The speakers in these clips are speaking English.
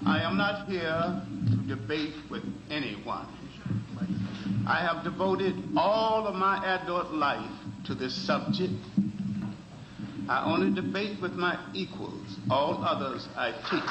I am not here to debate with anyone. I have devoted all of my adult life to this subject. I only debate with my equals. All others I teach.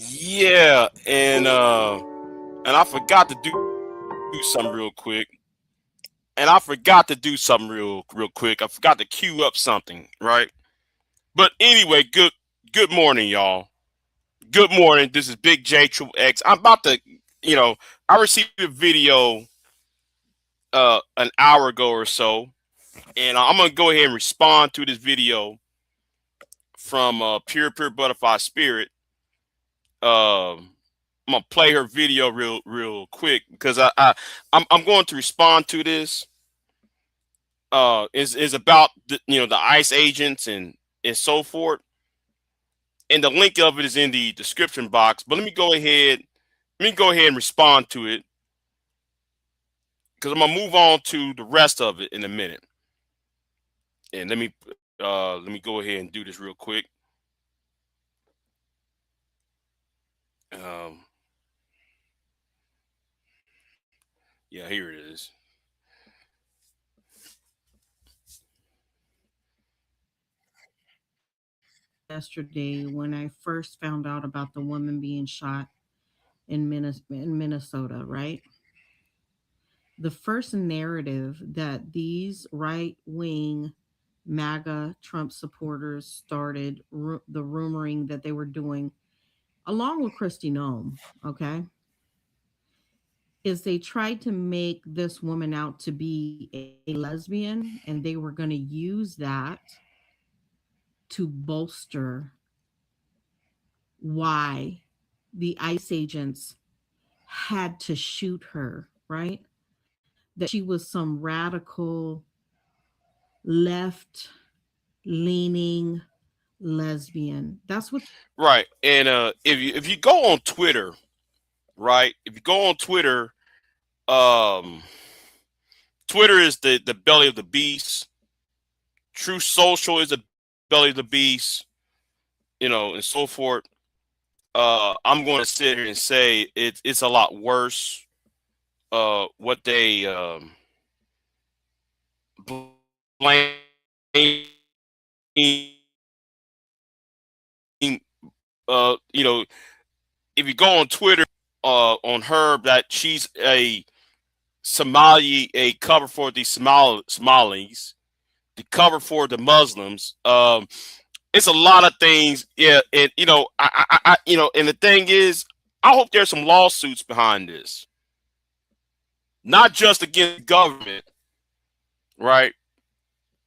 Yeah, and I forgot to do something real quick. I forgot to queue up something, right? But anyway, good morning, y'all. Good morning. This is Big J Triple X. I'm about to, I received a video an hour ago or so, and I'm gonna go ahead and respond to this video from Pure Butterfly Spirit. I'm gonna play her video real quick because I'm going to respond to this. Is about the ICE agents and so forth, and the link of it is in the description box. But let me go ahead and respond to it because I'm gonna move on to the rest of it in a minute. And let me go ahead and do this real quick. Yeah, here it is. Yesterday when I first found out about the woman being shot in Minnesota, right? The first narrative that these right wing MAGA Trump supporters started the rumoring that they were doing, along with Kristi Noem, okay, is they tried to make this woman out to be a lesbian, and they were going to use that to bolster why the ICE agents had to shoot her, right? That she was some radical left leaning lesbian. That's what. Right, and if you go on Twitter, right? If you go on Twitter, Twitter is the belly of the beast. True Social is the belly of the beast, and so forth. I'm going to sit here and say it's a lot worse. What they blame you know, if you go on Twitter, on her, that she's a Somali, a cover for the Somalis, the cover for the Muslims. It's a lot of things. Yeah, and and the thing is, I hope there's some lawsuits behind this, not just against the government, right,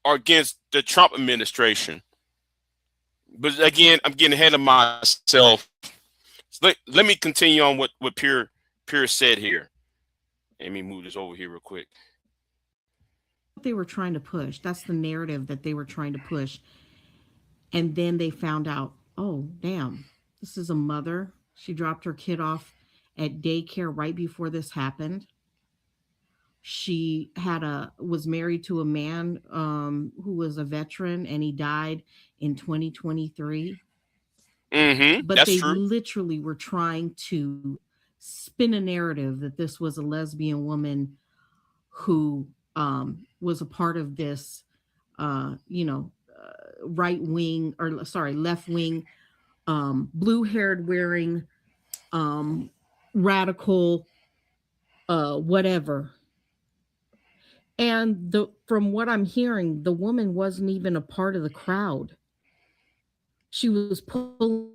or against the Trump administration. But again, I'm getting ahead of myself. So let me continue on what Pierce said here. Let me move this over here real quick. They were trying to push. That's the narrative that they were trying to push. And then they found out, oh, damn, this is a mother. She dropped her kid off at daycare right before this happened. She was married to a man who was a veteran, and he died in 2023. But That's they true. literally were trying to spin a narrative that this was a lesbian woman who was a part of this, right wing, or sorry, left wing, blue haired wearing, radical, whatever. And from what I'm hearing, the woman wasn't even a part of the crowd. She was pulling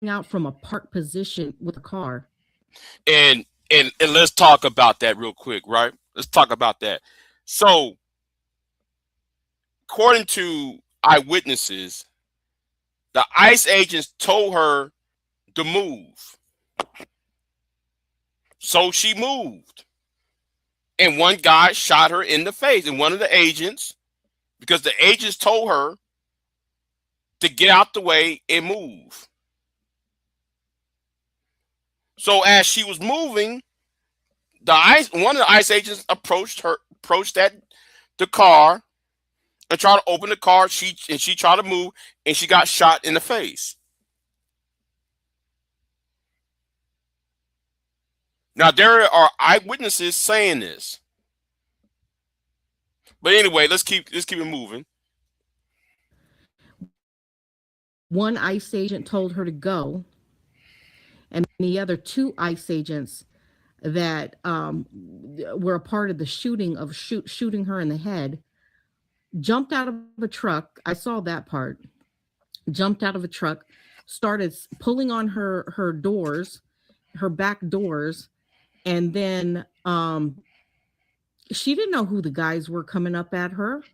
out from a park position with a car. And let's talk about that real quick, right? Let's talk about that. So, according to eyewitnesses, the ICE agents told her to move. So she moved. And one guy shot her in the face. And one of the agents, because the agents told her to get out the way and move. So as she was moving, one of the ICE agents approached the car and tried to open the car. She tried to move, and she got shot in the face. Now there are eyewitnesses saying this. But anyway, let's keep it moving. One ICE agent told her to go, and the other two ICE agents that were a part of the shooting her in the head jumped out of a truck. I saw that part. Jumped out of a truck, started pulling on her doors, her back doors, and then she didn't know who the guys were coming up at her.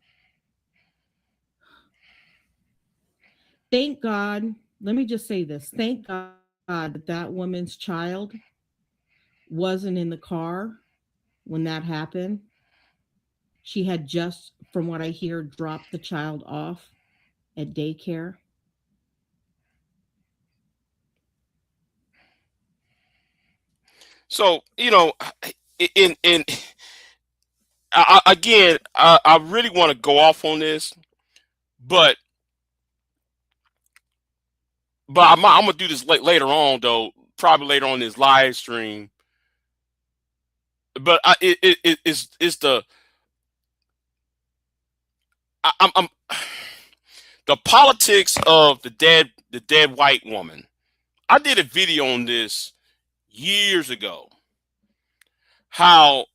Thank God. Let me just say this. Thank God that woman's child wasn't in the car when that happened. She had just, from what I hear, dropped the child off at daycare. So, I really want to go off on this, but I'm gonna do this later on, though. Probably later on in this live stream. But it's the I'm the politics of the dead white woman. I did a video on this years ago. How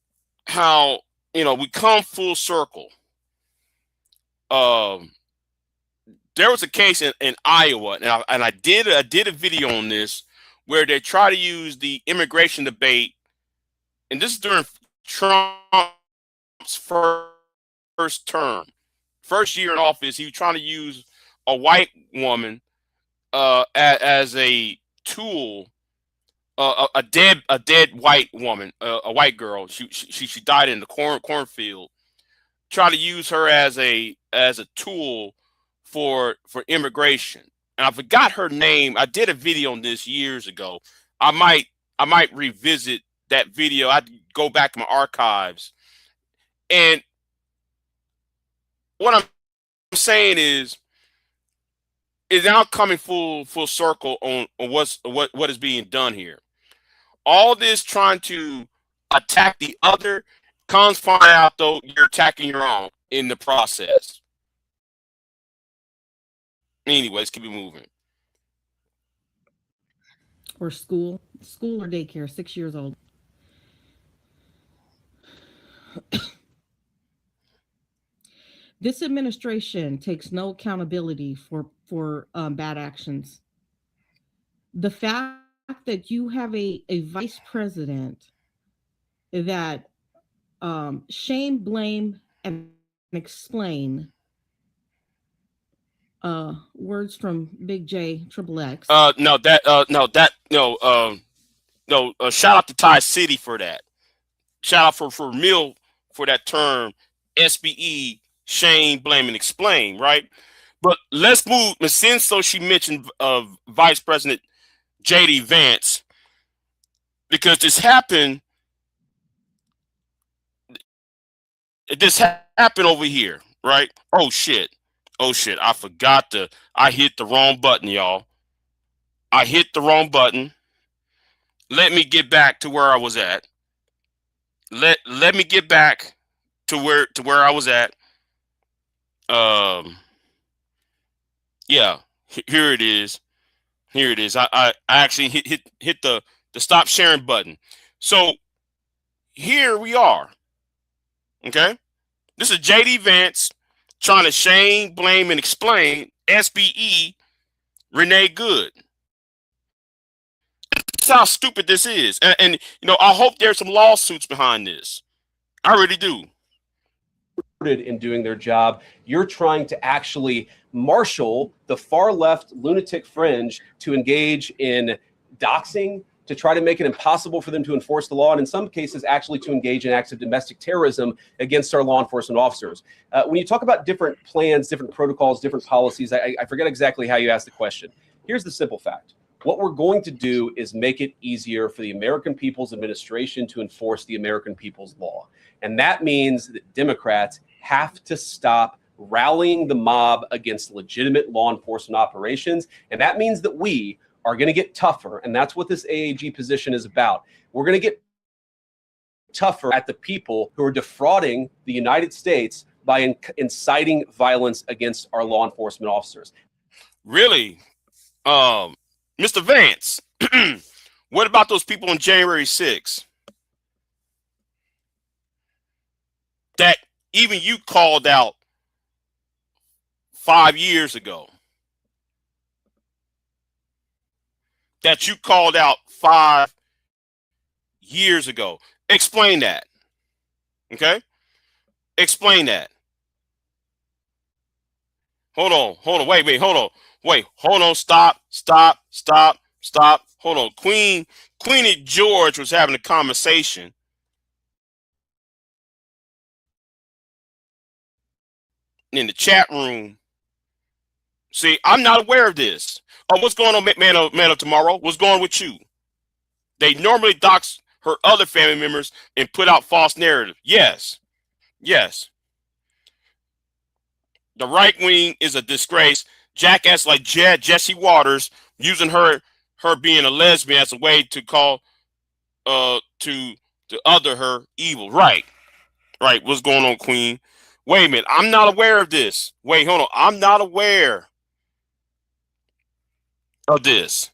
we come full circle. There was a case in Iowa, and I did a video on this where they try to use the immigration debate, and this is during Trump's first term, first year in office. He was trying to use a white woman as a tool, a dead white woman, a white girl. She died in the cornfield. Try to use her as a tool for immigration. And I forgot her name. I did a video on this years ago. I might revisit that video. I'd go back to my archives. And what I'm saying is now coming full circle on what is being done here. All this trying to attack the other Cons find out, though, you're attacking your own in the process. Anyways, keep it moving. Or school or daycare, 6 years old. This administration takes no accountability for bad actions. The fact that you have a vice president that shame, blame, and explain, words from Big J, Triple X. No, shout out to Ty City for that. Shout out for Mill for that term, S.B.E, shame, blame, and explain, right? But let's move, since so she mentioned Vice President J.D. Vance, because this happened over here, right? Oh shit, I hit the wrong button, y'all. I hit the wrong button. Let me get back to where I was at. Let me get back to where I was at. Yeah, here it is. I actually hit the stop sharing button. So here we are. Okay, this is JD Vance trying to shame, blame, and explain SBE Renee Good. That's how stupid this is, and I hope there's some lawsuits behind this. I really do. In doing their job, you're trying to actually marshal the far left lunatic fringe to engage in doxing, to try to make it impossible for them to enforce the law, and in some cases actually to engage in acts of domestic terrorism against our law enforcement officers. When you talk about different plans, different protocols, different policies, I forget exactly how you asked the question. Here's the simple fact. What we're going to do is make it easier for the American People's Administration to enforce the American people's law. And that means that Democrats have to stop rallying the mob against legitimate law enforcement operations. And that means that we are going to get tougher. And that's what this AAG position is about. We're going to get tougher at the people who are defrauding the United States by inciting violence against our law enforcement officers. Really? Mr. Vance, what about those people on January 6th that even you called out 5 years ago? That you called out 5 years ago. Explain that. Okay? Explain that. Hold on. Wait, hold on. Wait, hold on. Stop. Hold on. Queen and George was having a conversation. In the chat room. See, I'm not aware of this. Oh, what's going on, man of tomorrow? What's going on with you? They normally dox her other family members and put out false narrative. Yes. The right wing is a disgrace. Jackass like Jesse Waters using her being a lesbian as a way to call to other her evil. Right. What's going on, Queen? Wait a minute. I'm not aware of this. Wait, hold on. I'm not aware of this.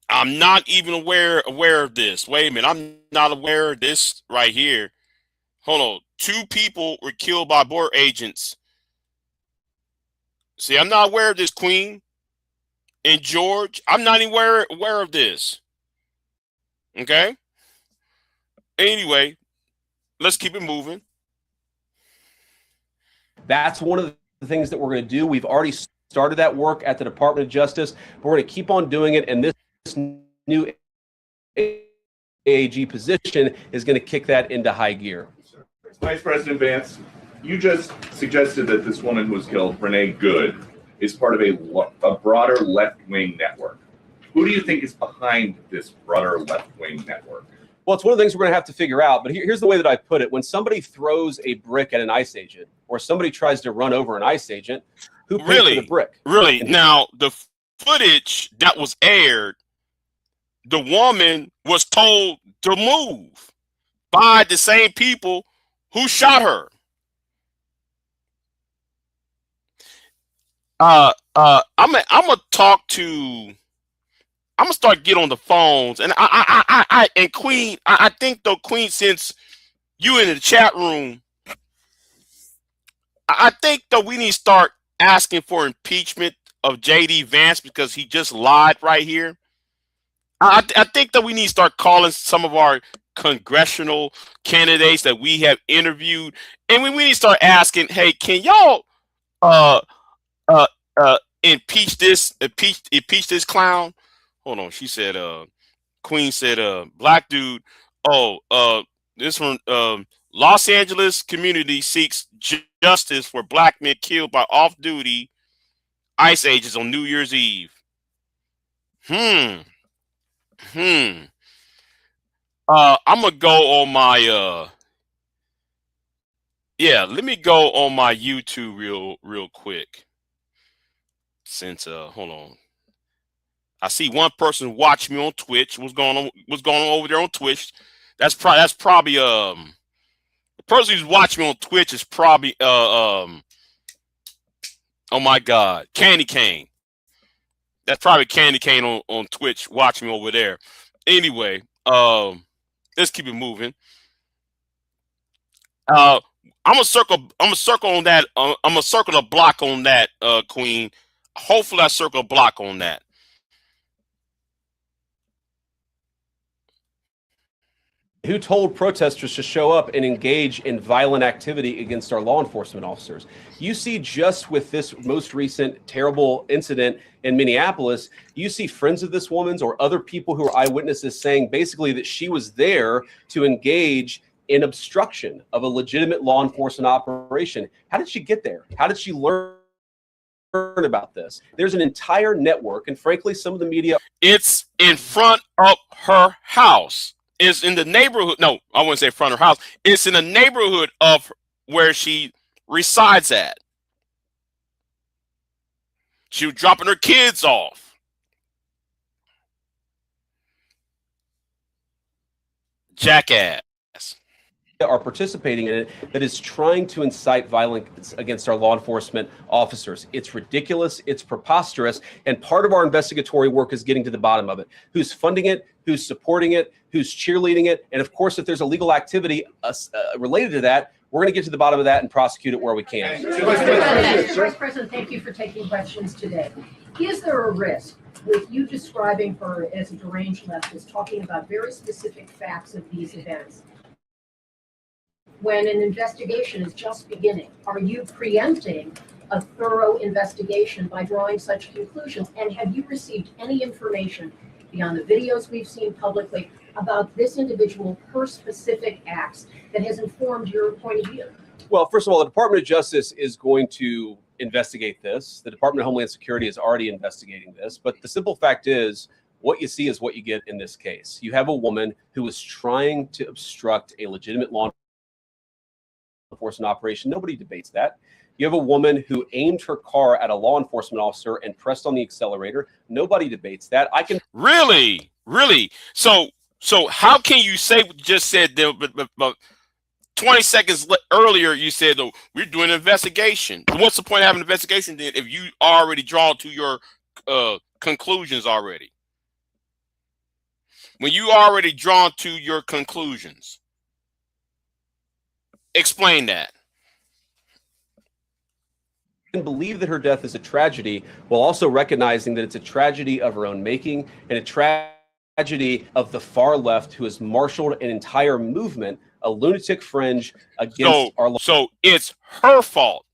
I'm not even aware of this. Wait a minute. I'm not aware of this right here. Hold on. 2 people were killed by border agents. See, I'm not aware of this, Queen and George. I'm not even aware of this. Okay? Anyway, let's keep it moving. That's one of the things that we're going to do. We've already started that work at the Department of Justice, but we're going to keep on doing it. And this new AAG position is going to kick that into high gear. Vice President Vance, you just suggested that this woman who was killed, Renee Good, is part of a broader left-wing network. Who do you think is behind this broader left-wing network? Well, it's one of the things we're going to have to figure out. But here's the way that I put it. When somebody throws a brick at an ICE agent or somebody tries to run over an ICE agent, who pays for the brick? Really? Now, the footage that was aired the woman was told to move by the same people who shot her. I'm gonna talk to. I'm gonna start get on the phones, and and Queen. I think though, Queen, since you in the chat room, I think though we need to start asking for impeachment of JD Vance because he just lied right here. I think that we need to start calling some of our congressional candidates that we have interviewed, and we need to start asking, hey, can y'all uh impeach this clown? Hold on, she said Queen said black dude. Oh, this one Los Angeles community seeks justice for black men killed by off-duty ICE agents on New Year's Eve. I'm gonna go on my yeah, let me go on my YouTube real quick. Since hold on. I see one person watch me on Twitch. What's going on over there on Twitch? That's probably the person who's watching me on Twitch is probably oh my god, Candy Cane. That's probably Candy Cane on Twitch watching me over there. Anyway, let's keep it moving. I'm gonna circle on that. I'm gonna circle a block on that, Queen. Hopefully, I circle a block on that. Who told protesters to show up and engage in violent activity against our law enforcement officers? You see, just with this most recent terrible incident in Minneapolis, you see friends of this woman's or other people who are eyewitnesses saying basically that she was there to engage in obstruction of a legitimate law enforcement operation. How did she get there? How did she learn about this? There's an entire network, and frankly, some of the media. It's in front of her house. It's in the neighborhood. No, I wouldn't say front of her house. It's in the neighborhood of where she resides at. She was dropping her kids off. Jackass. Are participating in it that is trying to incite violence against our law enforcement officers. It's ridiculous, it's preposterous, and part of our investigatory work is getting to the bottom of it. Who's funding it, who's supporting it, who's cheerleading it, and of course, if there's illegal activity related to that, we're going to get to the bottom of that and prosecute it where we can. Mr. Vice President, thank you for taking questions today. Is there a risk with you describing her as a deranged leftist, talking about very specific facts of these events, when an investigation is just beginning? Are you preempting a thorough investigation by drawing such conclusions? And have you received any information beyond the videos we've seen publicly about this individual, her specific acts, that has informed your point of view? Well, first of all, the Department of Justice is going to investigate this. The Department of Homeland Security is already investigating this. But the simple fact is, what you see is what you get in this case. You have a woman who was trying to obstruct a legitimate law enforcement operation. Nobody debates that. You have a woman who aimed her car at a law enforcement officer and pressed on the accelerator. Nobody debates that. I can really. So how can you say what you just said there? But 20 seconds earlier, you said, "Oh, we're doing an investigation." What's the point of having an investigation then if you already draw to your conclusions already? When you already drawn to your conclusions. Explain that. can believe that her death is a tragedy while also recognizing that it's a tragedy of her own making and a tragedy of the far left who has marshaled an entire movement, a lunatic fringe against our law. So it's her fault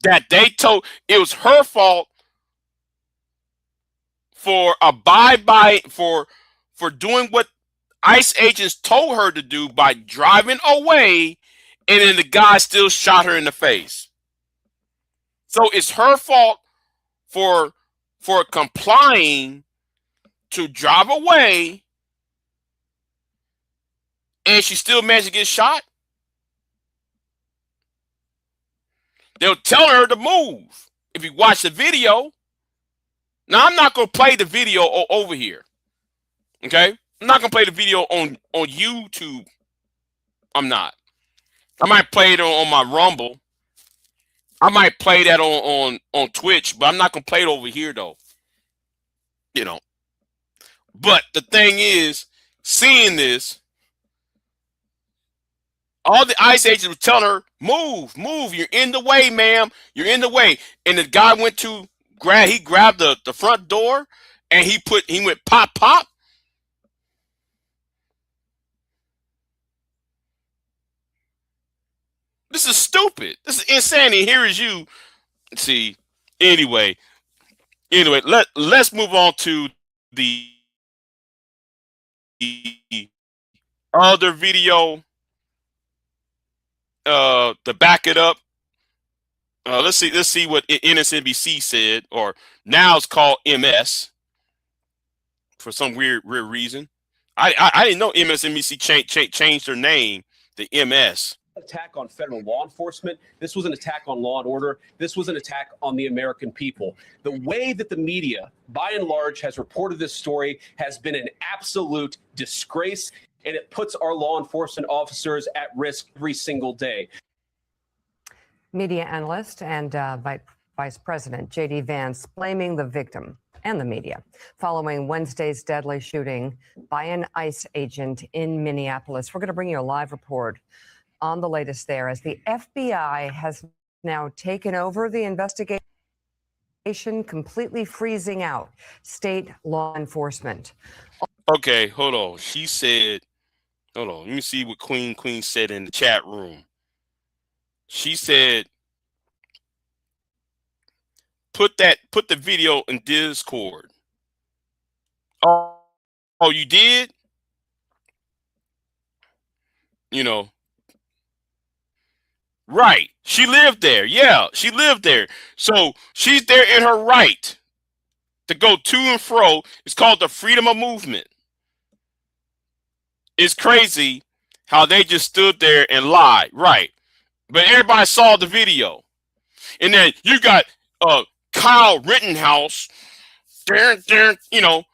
that they told, it was her fault for for doing what ICE agents told her to do by driving away, and then the guy still shot her in the face. So it's her fault for complying to drive away, and she still managed to get shot. They'll tell her to move. If you watch the video, Now, I'm not going to play the video over here. Okay? I'm not going to play the video on YouTube. I'm not. I might play it on my Rumble. I might play that on Twitch, but I'm not going to play it over here, though. You know. But the thing is, seeing this, all the ICE agents were telling her, move, move. You're in the way, ma'am. You're in the way. And the guy went to he grabbed the front door and he went pop, pop. This is stupid. This is insanity. Here is you. See, anyway, let's move on to the other video. To back it up. Let's see what NSNBC said, or now it's called MS for some weird reason. I didn't know MSNBC changed their name to MS. Attack on federal law enforcement. This was an attack on law and order. This was an attack on the American people. The way that the media, by and large, has reported this story has been an absolute disgrace, and it puts our law enforcement officers at risk every single day. Media analyst and Vice President J.D. Vance blaming the victim and the media following Wednesday's deadly shooting by an ICE agent in Minneapolis. We're going to bring you a live report on the latest there, as the FBI has now taken over the investigation, completely freezing out state law enforcement. Okay, hold on. She said, hold on. Let me see what Queen said in the chat room. She said, put the video in Discord. Oh, you did? You know. Right. She lived there. Yeah, she lived there. So she's there in her right to go to and fro. It's called the freedom of movement. It's crazy how they just stood there and lied. Right. But everybody saw the video. And then you got Kyle Rittenhouse. You know,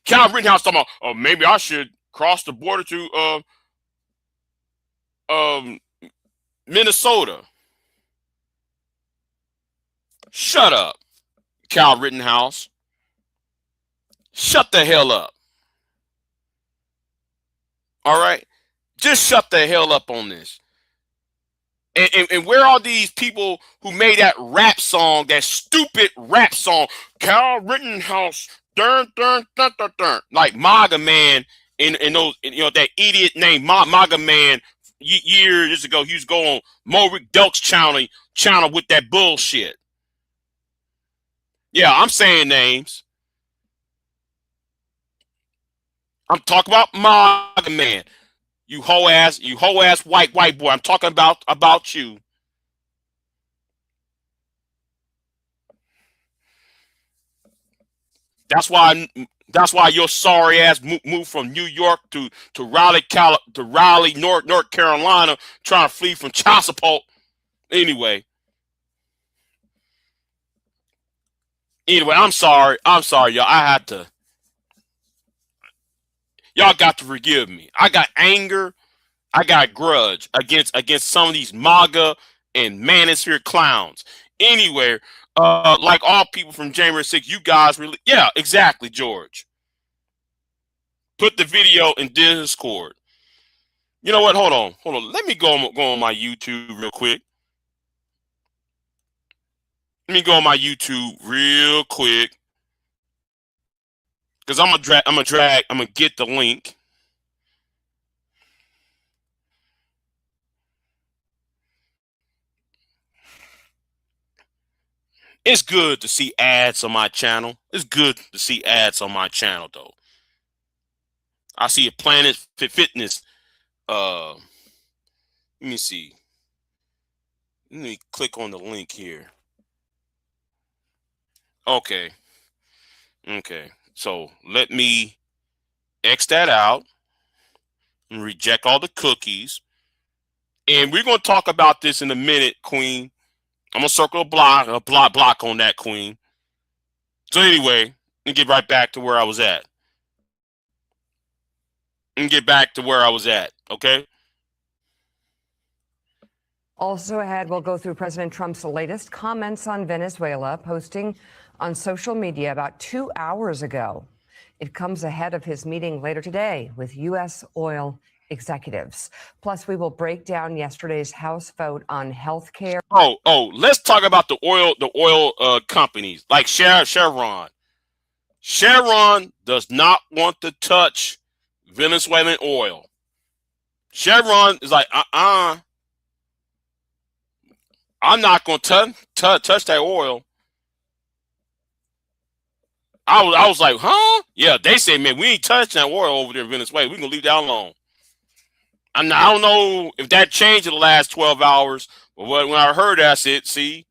Kyle Rittenhouse talking about, oh, maybe I should cross the border to Minnesota. Shut up, Kyle Rittenhouse. Shut the hell up. All right? Just shut the hell up on this. And where are these people who made that rap song, that stupid rap song, Kyle Rittenhouse, dun, like MAGA Man, and those, you know, that idiot named MAGA Man years ago, he was going on Morik Delk's channel with that bullshit. Yeah, I'm saying names. I'm talking about MAGA Man. You hoe ass white boy. I'm talking about you. That's why your sorry ass moved from New York to Raleigh, North Carolina, trying to flee from child support. Anyway, I'm sorry, y'all. I had to. Y'all got to forgive me. I got anger. I got grudge against some of these MAGA and manosphere clowns. Anyway, like all people from January 6th, you guys really, yeah, exactly, George. Put the video in Discord. You know what? Hold on. Let me go on my YouTube real quick. Let me go on my YouTube real quick, because I'm gonna get the link. It's good to see ads on my channel. It's good to see ads on my channel, though. I see a Planet Fitness. Let me see. Let me click on the link here. Okay. So let me X that out and reject all the cookies. And we're going to talk about this in a minute, Queen. I'm going to circle a block on that, Queen. So anyway, let me get right back to where I was at. Okay. Also ahead, we'll go through President Trump's latest comments on Venezuela, posting on social media about 2 hours ago. It comes ahead of his meeting later today with U.S. oil executives. Plus, we will break down yesterday's House vote on health care. Let's talk about the oil companies like Chevron. Chevron does not want to touch Venezuelan oil. Chevron is like, I'm not going to touch that oil. I was like, huh? Yeah, they say, man, we ain't touching that oil over there in Venezuela. We're going to leave that alone. I don't know if that changed in the last 12 hours, but when I heard that, I said, see,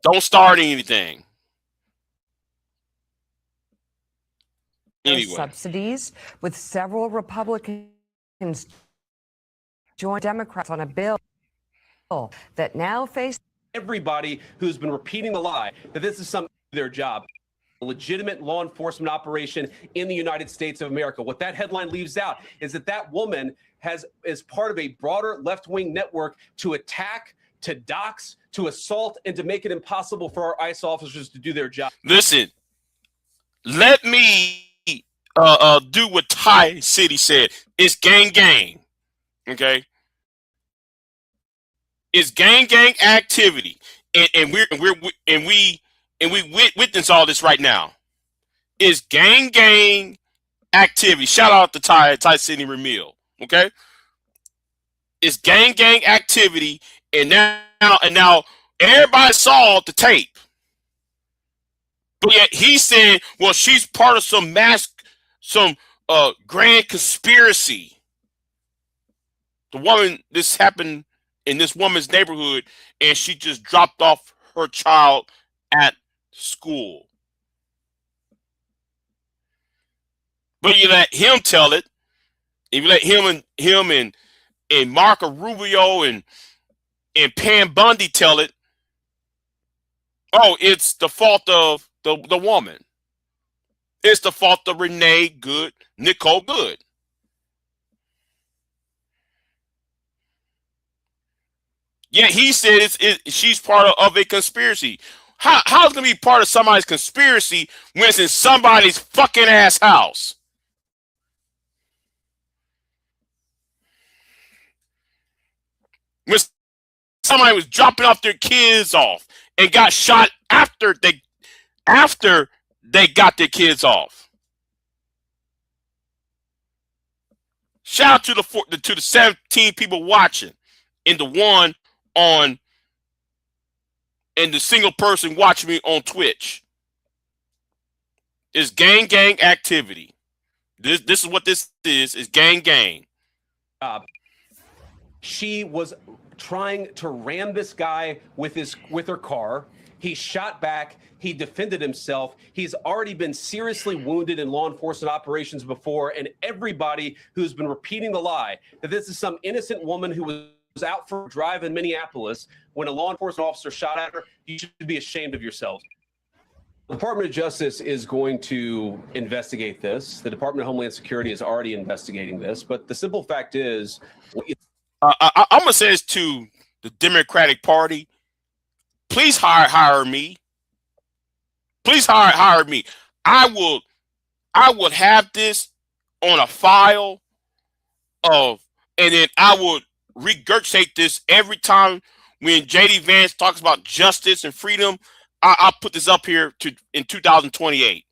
don't start anything. Anyway. Subsidies, with several Republicans join Democrats on a bill that now faces everybody who's been repeating the lie that this is their job. A legitimate law enforcement operation in the United States of America. What that headline leaves out is that woman is part of a broader left-wing network to attack, to dox, to assault, and to make it impossible for our ICE officers to do their job. Listen, let me do what Ty City said. It's gang. Okay, it's gang activity, and we witness all this right now. It's gang activity. Shout out to Ty City Ramil. Okay, it's gang activity, and now everybody saw the tape. But yet he said, well, she's part of some grand conspiracy. The woman, this happened in this woman's neighborhood, and she just dropped off her child at school. But you let him tell it. If you let him and Marco Rubio and Pam Bundy tell it, oh, it's the fault of the woman. It's the fault of Renee Good, Nicole Good. Yeah, he said she's part of a conspiracy. How's it gonna be part of somebody's conspiracy when it's in somebody's fucking ass house? When somebody was dropping off their kids off and got shot after they got their kids off. Shout out to the 17 people watching and the one and the single person watching me on Twitch. It's gang activity. This is what this is gang. She was trying to ram this guy with her car. He shot back. He defended himself. He's already been seriously wounded in law enforcement operations before. And everybody who's been repeating the lie that this is some innocent woman who was out for a drive in Minneapolis when a law enforcement officer shot at her, you should be ashamed of yourself. The Department of Justice is going to investigate this. The Department of Homeland Security is already investigating this. But the simple fact is, I'm gonna say this to the Democratic Party. Please hire me. Please hire me. I would have this on a file and then I would regurgitate this every time when JD Vance talks about justice and freedom. I'll put this up here in 2028.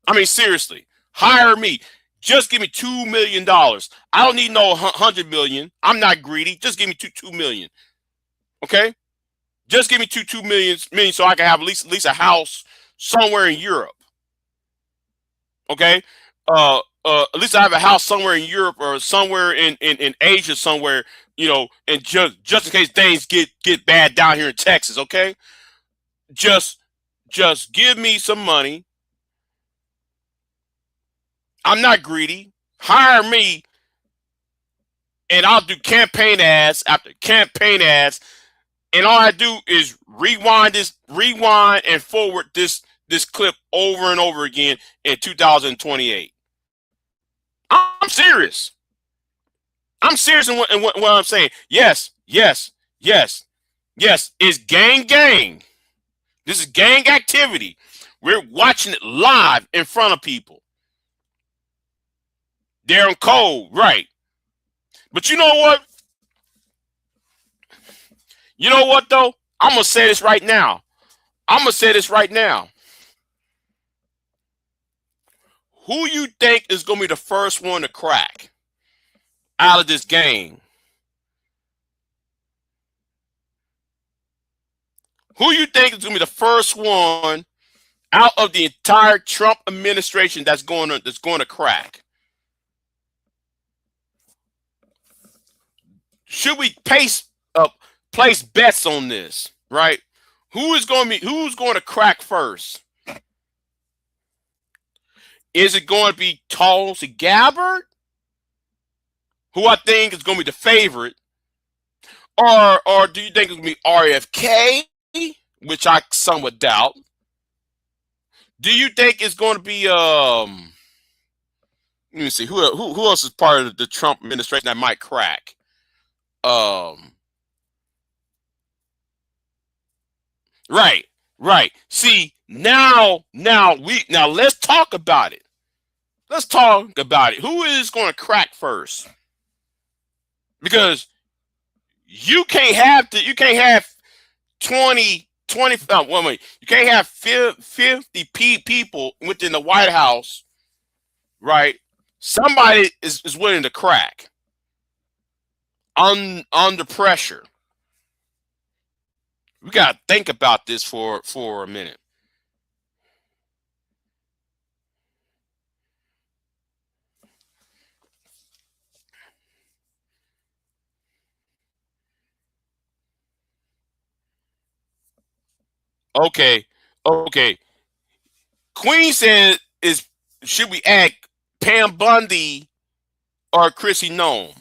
I mean, seriously, hire me. Just give me $2 million. I don't need no 100 million. I'm not greedy. Just give me $2 million. Okay? Just give me $2 million so I can have at least a house somewhere in Europe. Okay? At least I have a house somewhere in Europe or somewhere in Asia somewhere, and just in case things get bad down here in Texas, okay? Just give me some money. I'm not greedy. Hire me, and I'll do campaign ads after campaign ads And all I do is rewind and forward this clip over and over again in 2028. I'm serious. I'm serious in what I'm saying. Yes. It's gang. This is gang activity. We're watching it live in front of people. They're on code, right? But you know what? You know what though? I'm gonna say this right now. Who you think is gonna be the first one to crack out of this gang? Who you think is gonna be the first one out of the entire Trump administration that's going to crack? Should we place bets on this, right? Who's going to crack first? Is it going to be Tulsi Gabbard, who I think is going to be the favorite, or do you think it's going to be RFK, which I somewhat doubt? Do you think it's going to be let me see who else is part of the Trump administration that might crack? Right. See, now let's talk about it. Who is going to crack first? Because you can't have 20 you can't have 50 people within the White House, right? Somebody is willing to crack under pressure. We got to think about this for a minute. Okay. Queen said should we add Pam Bundy or Chrissy Nome?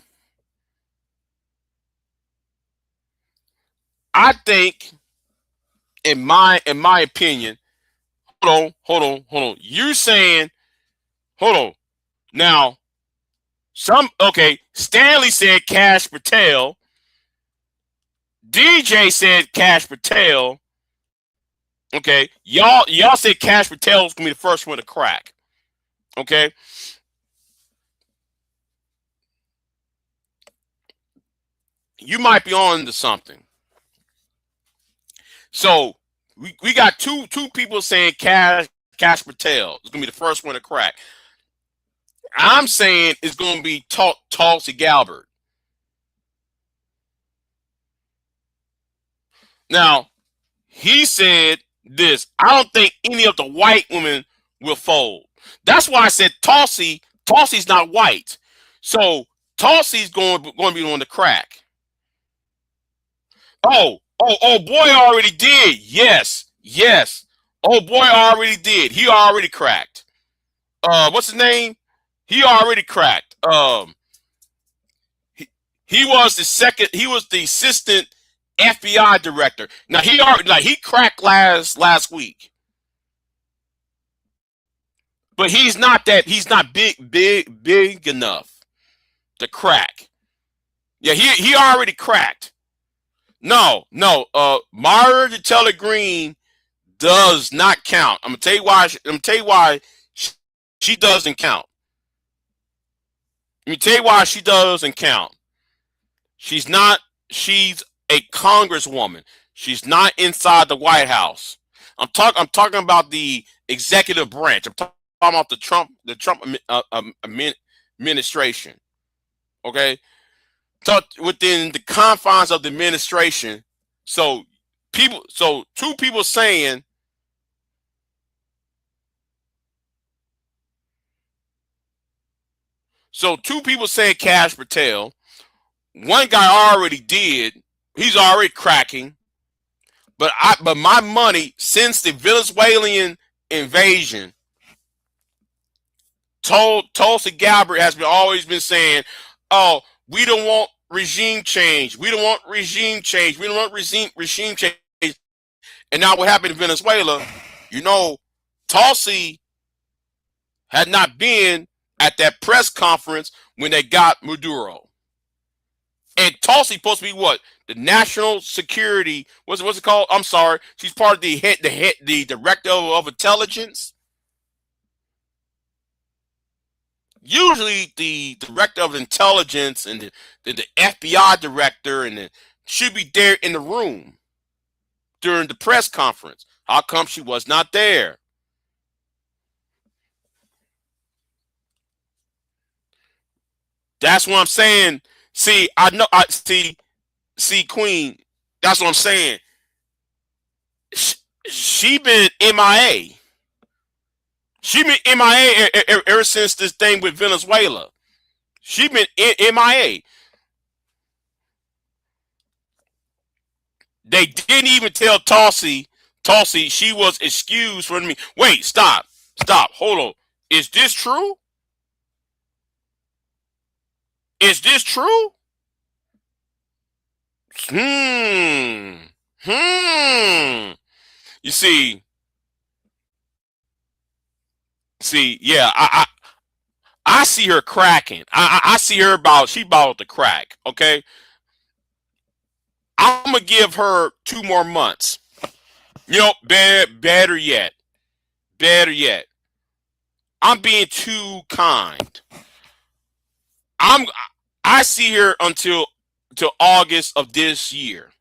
I think, in my opinion, hold on. You're saying, hold on. Now, Stanley said Cash Patel. DJ said Cash Patel. Okay, y'all said Cash Patel is gonna be the first one to crack. Okay. You might be on to something. So we got two people saying Cash Patel is gonna be the first one to crack. I'm saying it's gonna be Tulsi Gabbard. Now, he said this: I don't think any of the white women will fold. That's why I said Tulsi. Tulsi's not white, so Tulsi's going to be on the crack. Oh, boy already did. Yes. Oh, boy already did. He already cracked. What's his name? He already cracked. He was the assistant FBI director. Now he cracked last week. But he's not big enough to crack. Yeah, he already cracked. No. Marjorie Taylor Greene does not count. I'm gonna tell you why she doesn't count. Let me tell you why she doesn't count. She's a congresswoman. She's not inside the White House. I'm talking about the executive branch. I'm talking about the Trump administration. Okay. So within the confines of the administration, two people saying Cash Patel. One guy already did. He's already cracking. But my money, since the Venezuelan invasion, Tulsi Gabbard has always been saying, "Oh, we don't want regime change. We don't want regime change. We don't want regime change. And now what happened in Venezuela, you know, Tulsi had not been at that press conference when they got Maduro. And Tulsi supposed to be what? The national security, what's it called? I'm sorry. She's part of the director of intelligence. Usually the director of intelligence and the FBI director should be there in the room during the press conference. How come she was not there? That's what I'm saying. See, I know. See, Queen. That's what I'm saying. She been MIA. She been MIA ever since this thing with Venezuela. She been MIA. They didn't even tell Tulsi she was excused from me. Wait, stop, hold on. Is this true? Is this true? You see, yeah, I see her cracking. I see her she about to crack. Okay, I'm gonna give her 2 more months. You know, better yet. I'm being too kind. I see her until August of this year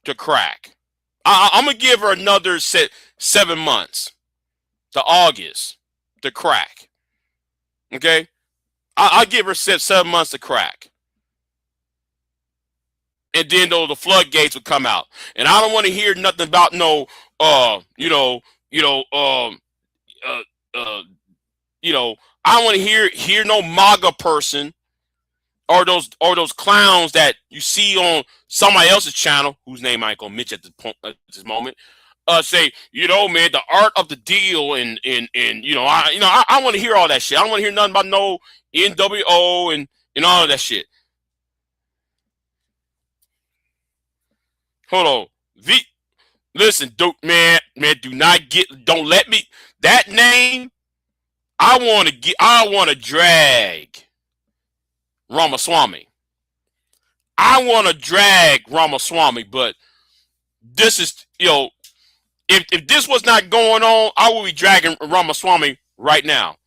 to crack. I'm gonna give her another 7 months to August to crack. Okay, I'll give her 7 months to crack, and then the floodgates would come out. And I don't want to hear nothing about no, I don't want to hear no MAGA person or those clowns that you see on somebody else's channel, whose name I ain't gonna mention at this moment, say, man, the art of the deal, and I want to hear all that shit. I don't want to hear nothing about no NWO and all of that shit. Hold on, listen, don't let me that name. I want to drag Ramaswamy. But this is, if this was not going on, I would be dragging Ramaswamy right now.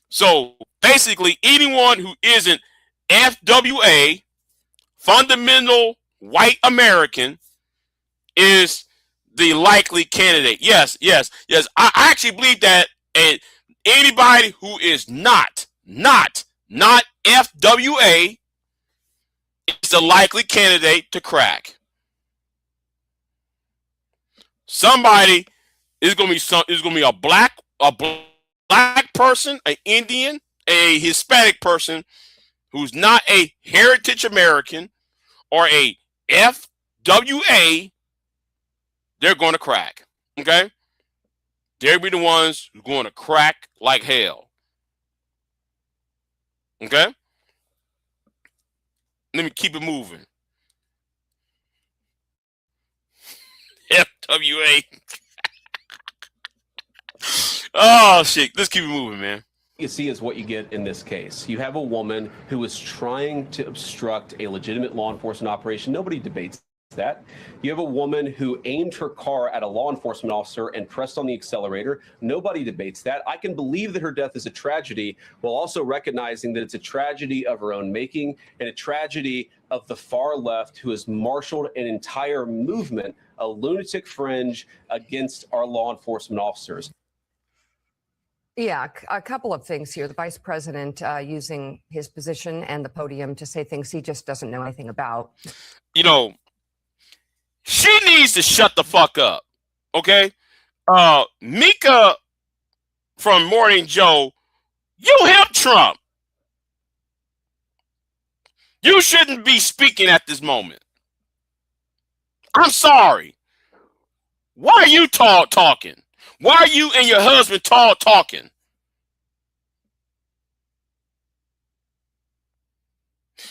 So basically, anyone who isn't FWA, fundamental white American, is the likely candidate. Yes. I actually believe that anybody who is not FWA is the likely candidate to crack. Somebody is going to be a black person, an Indian, a Hispanic person who's not a heritage American or a FWA. They're going to crack. Okay? They'll be the ones who are going to crack like hell. Okay? Let me keep it moving. FWA. Oh, shit. Let's keep it moving, man. You see is what you get in this case. You have a woman who is trying to obstruct a legitimate law enforcement operation. Nobody debates that. You have a woman who aimed her car at a law enforcement officer and pressed on the accelerator. Nobody debates that. I can believe that her death is a tragedy, while also recognizing that it's a tragedy of her own making and a tragedy of the far left, who has marshaled an entire movement, a lunatic fringe against our law enforcement officers. Yeah, a couple of things here. The vice president using his position and the podium to say things he just doesn't know anything about. She needs to shut the fuck up. Okay? Mika from Morning Joe, you helped Trump. You shouldn't be speaking at this moment. I'm sorry. Why are you talking? Why are you and your husband talking?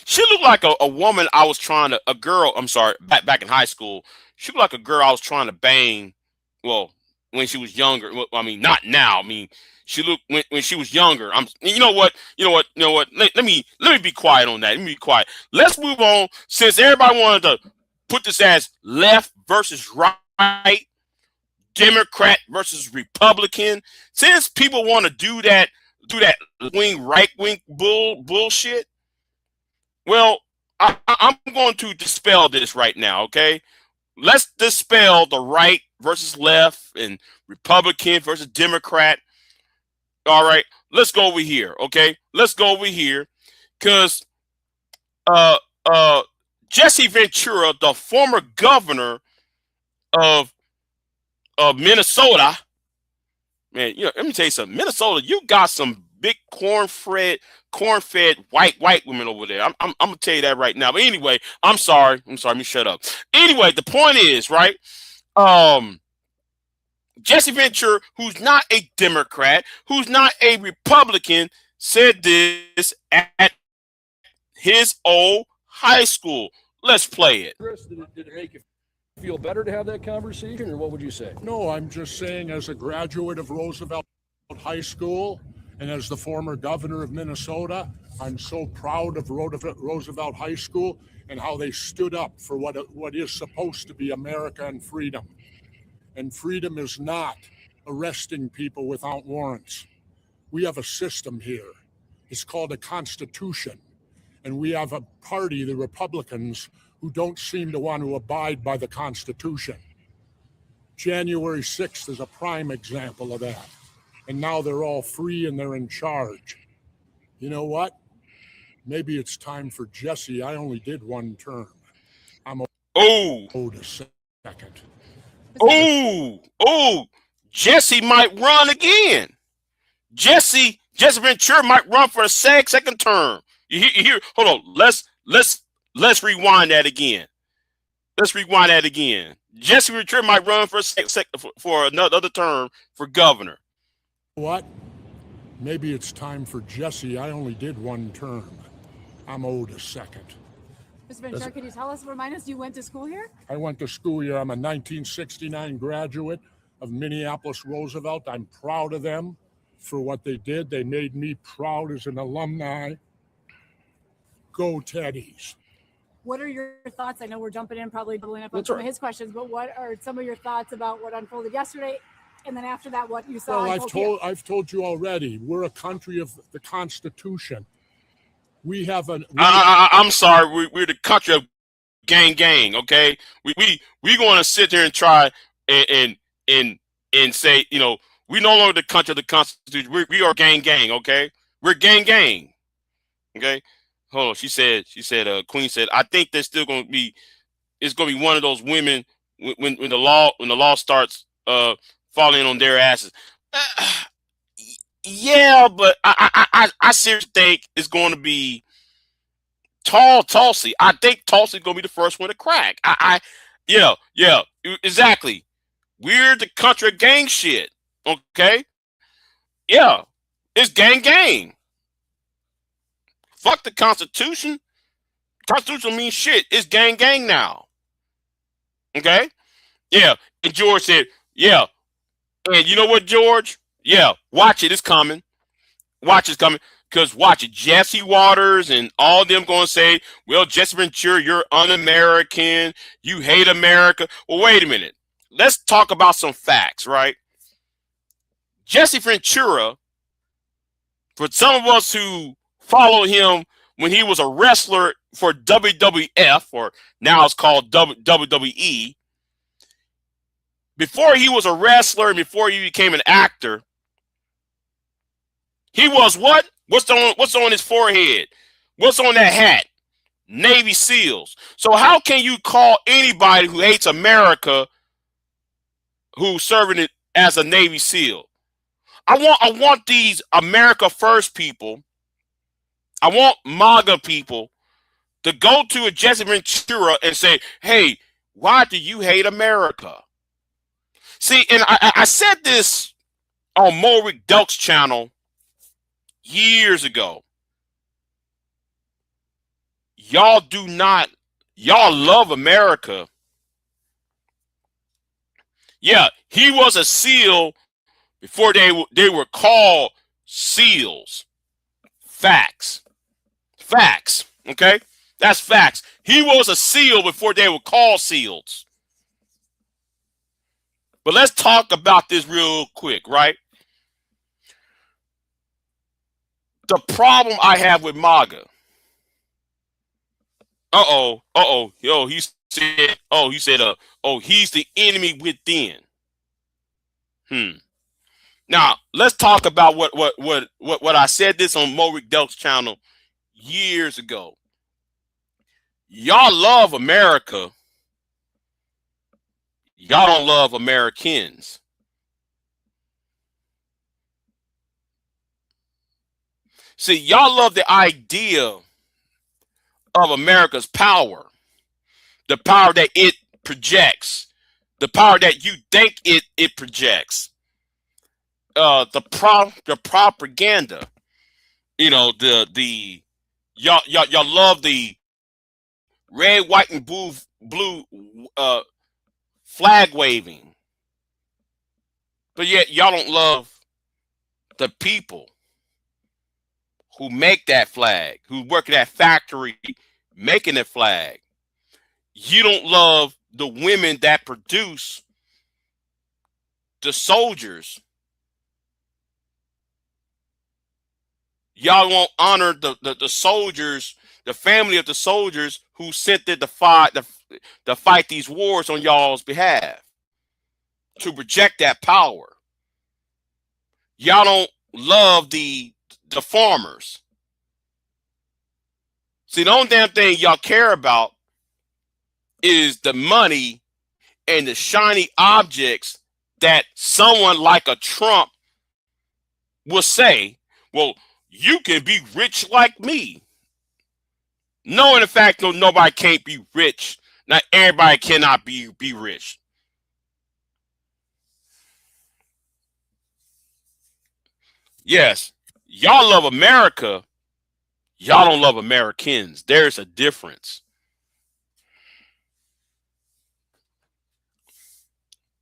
She looked like a woman I was trying to, a girl, I'm sorry, back in high school. She looked like a girl I was trying to bang, well, when she was younger. Well, I mean, not now. I mean, she looked when she was younger. You know what? Let me be quiet on that. Let me be quiet. Let's move on. Since everybody wanted to put this as left versus right, Democrat versus Republican, since people want to do that right wing bullshit. Well, I'm going to dispel this right now, okay? Let's dispel the right versus left and Republican versus Democrat. All right, let's go over here, okay? Let's go over here, because Jesse Ventura, the former governor of Minnesota, man, let me tell you something. Minnesota, you got some big corn-fed white women over there. I'm gonna tell you that right now. But anyway, I'm sorry. Let me shut up. Anyway, the point is, right? Jesse Ventura, who's not a Democrat, who's not a Republican, said this at his old high school. Let's play it. Chris, did it make you feel better to have that conversation, or what would you say? No, I'm just saying, as a graduate of Roosevelt High School and as the former governor of Minnesota, I'm so proud of Roosevelt High School and how they stood up for what is supposed to be America and freedom. And freedom is not arresting people without warrants. We have a system here. It's called a Constitution. And we have a party, the Republicans, who don't seem to want to abide by the Constitution. January 6th is a prime example of that. And now they're all free and they're in charge. You know what? Maybe it's time for Jesse. I only did one term. I'm owed a second. Jesse might run again. Jesse Ventura might run for a second term. You hear? Hold on. Let's rewind that again. Jesse Ventura might run for for another term for governor. What? Maybe it's time for Jesse. I only did one term. I'm owed a second. Mr. Ventura, can you remind us, you went to school here? I went to school here. I'm a 1969 graduate of Minneapolis Roosevelt. I'm proud of them for what they did. They made me proud as an alumni. Go Teddies. What are your thoughts? I know we're jumping in, probably doubling up on some of his questions, but what are some of your thoughts about what unfolded yesterday? And then after that, what you saw? Well, I've told you already, we're a country of the Constitution. We have I'm sorry, we're the country of gang, okay? We going to sit there and try and say, we no longer the country of the Constitution. We are gang, okay? We're gang, okay? Hold on, she said, Queen said, I think there's still going to be, it's going to be one of those women when the law starts falling on their asses. Yeah, but I seriously think it's going to be Tulsi. I think Tulsi's going to be the first one to crack. Yeah, exactly. We're the country of gang shit. Okay. Yeah, it's gang. Fuck the Constitution. Constitution means shit. It's gang now. Okay. Yeah. And George said, yeah. And you know what, George? Yeah, watch it. It's coming. Watch it's coming. Because watch it. Jesse Waters and all them going to say, well, Jesse Ventura, you're un-American. You hate America. Well, wait a minute. Let's talk about some facts, right? Jesse Ventura, for some of us who followed him when he was a wrestler for WWF, or now it's called WWE, before he was a wrestler and before he became an actor, he was what? What's on his forehead? What's on that hat? Navy SEALs. So how can you call anybody who hates America who's serving it as a Navy SEAL? I want these America First people, I want MAGA people to go to a Jesse Ventura and say, hey, why do you hate America? See, and I said this on Morik Duck's channel years ago. y'all do not, y'all love America. Yeah, he was a SEAL before they were called SEALs. Facts. Facts. Okay? That's facts. He was a SEAL before they were called SEALs. But let's talk about this real quick, right? The problem I have with MAGA. Yo, he said, he's the enemy within. Now, let's talk about what I said this on Morik Delk's channel years ago. Y'all love America. Y'all don't love Americans. See, y'all love the idea of America's power, the power that it projects, the power that you think it projects, the propaganda. You know, y'all love the red, white, and blue flag waving, but yet y'all don't love the people who make that flag, who work at that factory making the flag. You don't love the women that produce the soldiers. Y'all won't honor the soldiers, the family of the soldiers who sent there to fight these wars on y'all's behalf, to project that power. Y'all don't love the farmers. See, the only damn thing y'all care about is the money and the shiny objects that someone like a Trump will say, well, you can be rich like me. Knowing the fact that nobody can't be rich. Not everybody cannot be rich. Yes, y'all love America. Y'all don't love Americans. There's a difference.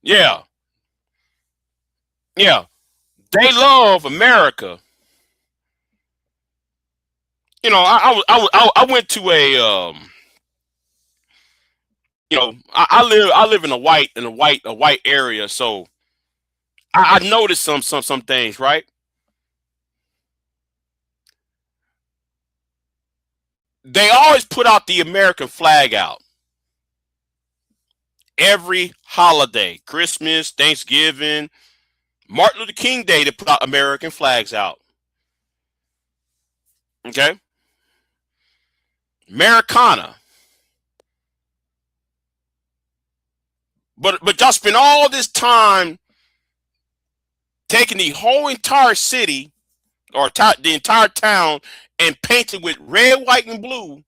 Yeah. Yeah. They love America. You know, I went to a you know, I live in a white area, so I noticed some things, right? They always put out the American flag out. Every holiday, Christmas, Thanksgiving, Martin Luther King Day, they put out American flags out. Okay? Americana. But y'all spend all this time taking the whole entire city or the entire town and painting with red, white, and blue,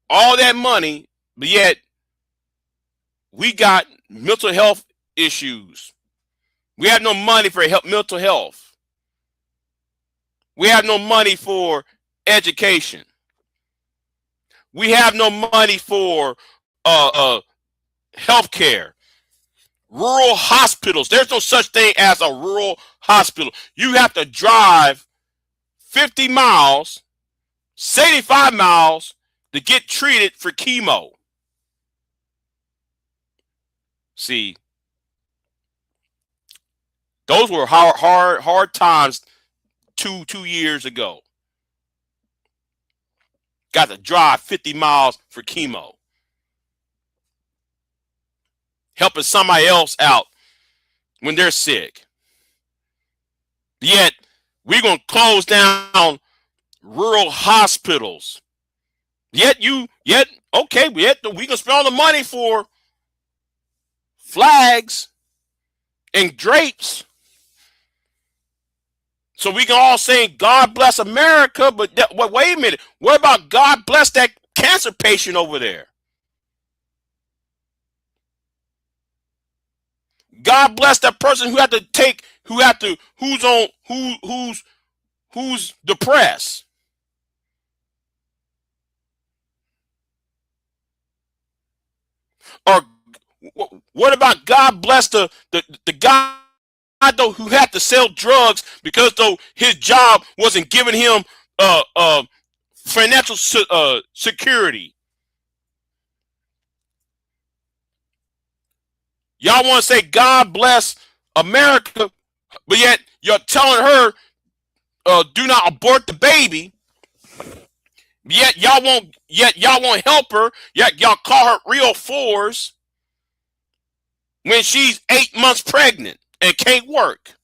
all that money, but yet we got mental health issues. We have no money for mental health. We have no money for education. We have no money for health care. Rural hospitals. There's no such thing as a rural hospital. You have to drive 50 miles, 75 miles to get treated for chemo. See, those were hard times two years ago. Got to drive 50 miles for chemo. Helping somebody else out when they're sick. Yet, we're going to close down rural hospitals. Yet, okay, we can spend all the money for flags and drapes. So we can all say, God bless America, but wait a minute. What about God bless that cancer patient over there? God bless that person who's depressed. Or what about God bless the guy though who had to sell drugs because though his job wasn't giving him financial security? Y'all want to say God bless America, but yet you're telling her do not abort the baby. Yet y'all won't help her. Yet y'all call her real fours when she's 8 months pregnant and can't work,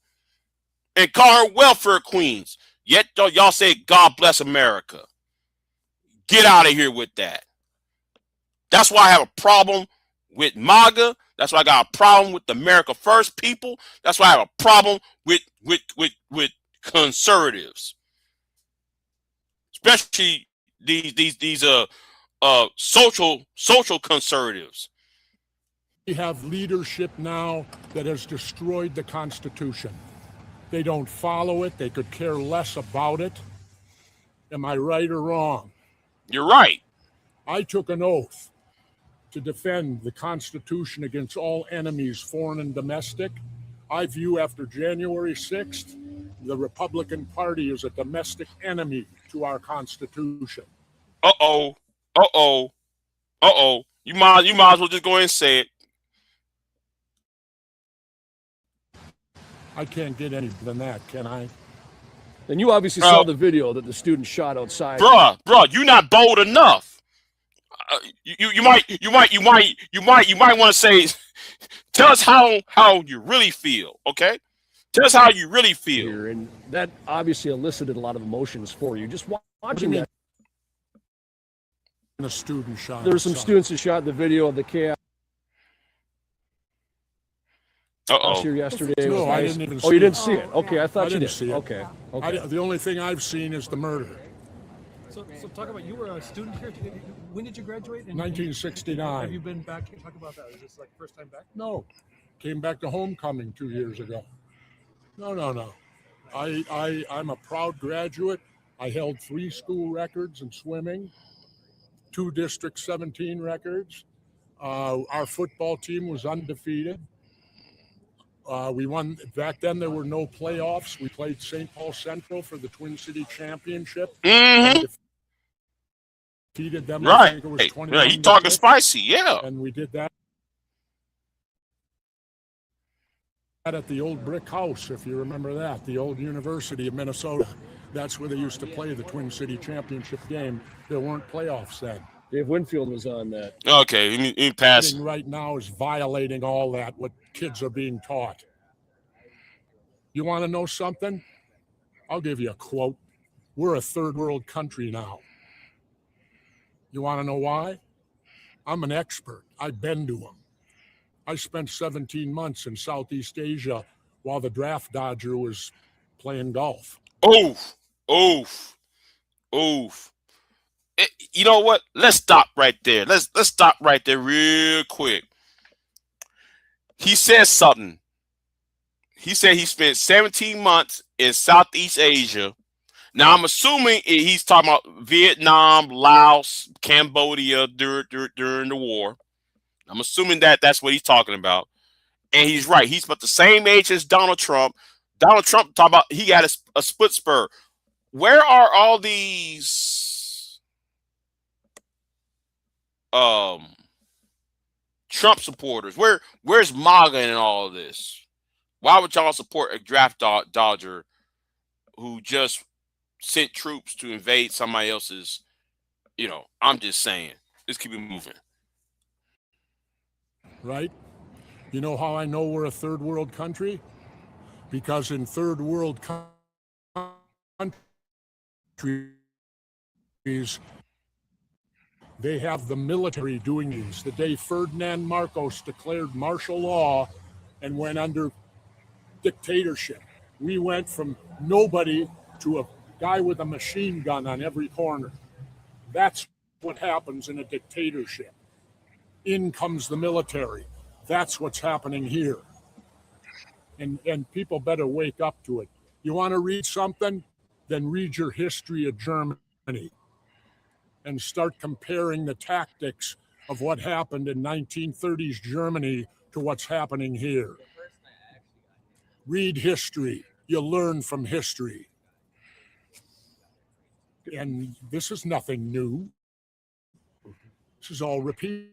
and call her welfare queens. Yet y'all say God bless America. Get out of here with that. That's why I have a problem with MAGA. That's why I got a problem with the America First people. That's why I have a problem with conservatives, especially these social conservatives. We have leadership now that has destroyed the Constitution. They don't follow it. They could care less about it. Am I right or wrong? You're right. I took an oath to defend the Constitution against all enemies, foreign and domestic. I view after January 6th, the Republican Party as a domestic enemy to our Constitution. Uh-oh. Uh-oh. Uh-oh. You might as well just go ahead and say it. I can't get any than that, can I? And you obviously saw the video that the student shot outside. Bruh, you're not bold enough. You might want to say, tell us how you really feel, okay? Tell us how you really feel. Here, and that obviously elicited a lot of emotions for you. Just watching that. A student shot. There were some students who shot the video of the chaos. Here yesterday. No, I didn't even see it. Oh, you didn't see it? Okay, I thought I you didn't did. see it. Okay. The only thing I've seen is the murder. So talk about, you were a student here. When did you graduate? 1969. Have you been back? Talk about that. Is this like first time back? No. Came back to homecoming 2 years ago. No. I'm a proud graduate. I held 3 school records in swimming, 2 District 17 records. Our football team was undefeated. We won. Back then, there were no playoffs. We played St. Paul Central for the Twin City Championship. Mm-hmm. Defeated them. Right. I think it was 21 Yeah, you talking spicy, yeah. And we did that at the old brick house, if you remember that, the old University of Minnesota. That's where they used to play the Twin City Championship game. There weren't playoffs then. Dave Winfield was on that. Okay, you pass. Right now is violating all that, what kids are being taught. You want to know something? I'll give you a quote. We're a third world country now. You want to know why? I'm an expert. I've been to them. I spent 17 months in Southeast Asia while the draft dodger was playing golf. Oof. You know what? Let's stop right there. Let's stop right there real quick. He said something. He said he spent 17 months in Southeast Asia. Now, I'm assuming he's talking about Vietnam, Laos, Cambodia during the war. I'm assuming that's what he's talking about. And he's right. He's about the same age as Donald Trump. Donald Trump talking about he got a split spur. Where are all these Trump supporters? Where's MAGA in all of this? Why would y'all support a draft dodger who just sent troops to invade somebody else's? I'm just saying. Let's keep it moving. Right? You know how I know we're a third world country? Because in third world countries, they have the military doing these. The day Ferdinand Marcos declared martial law and went under dictatorship, we went from nobody to a guy with a machine gun on every corner. That's what happens in a dictatorship. In comes the military. That's what's happening here. And people better wake up to it. You want to read something? Then read your history of Germany and start comparing the tactics of what happened in 1930s Germany to what's happening here. Read history. You learn from history. And this is nothing new. This is all repeat.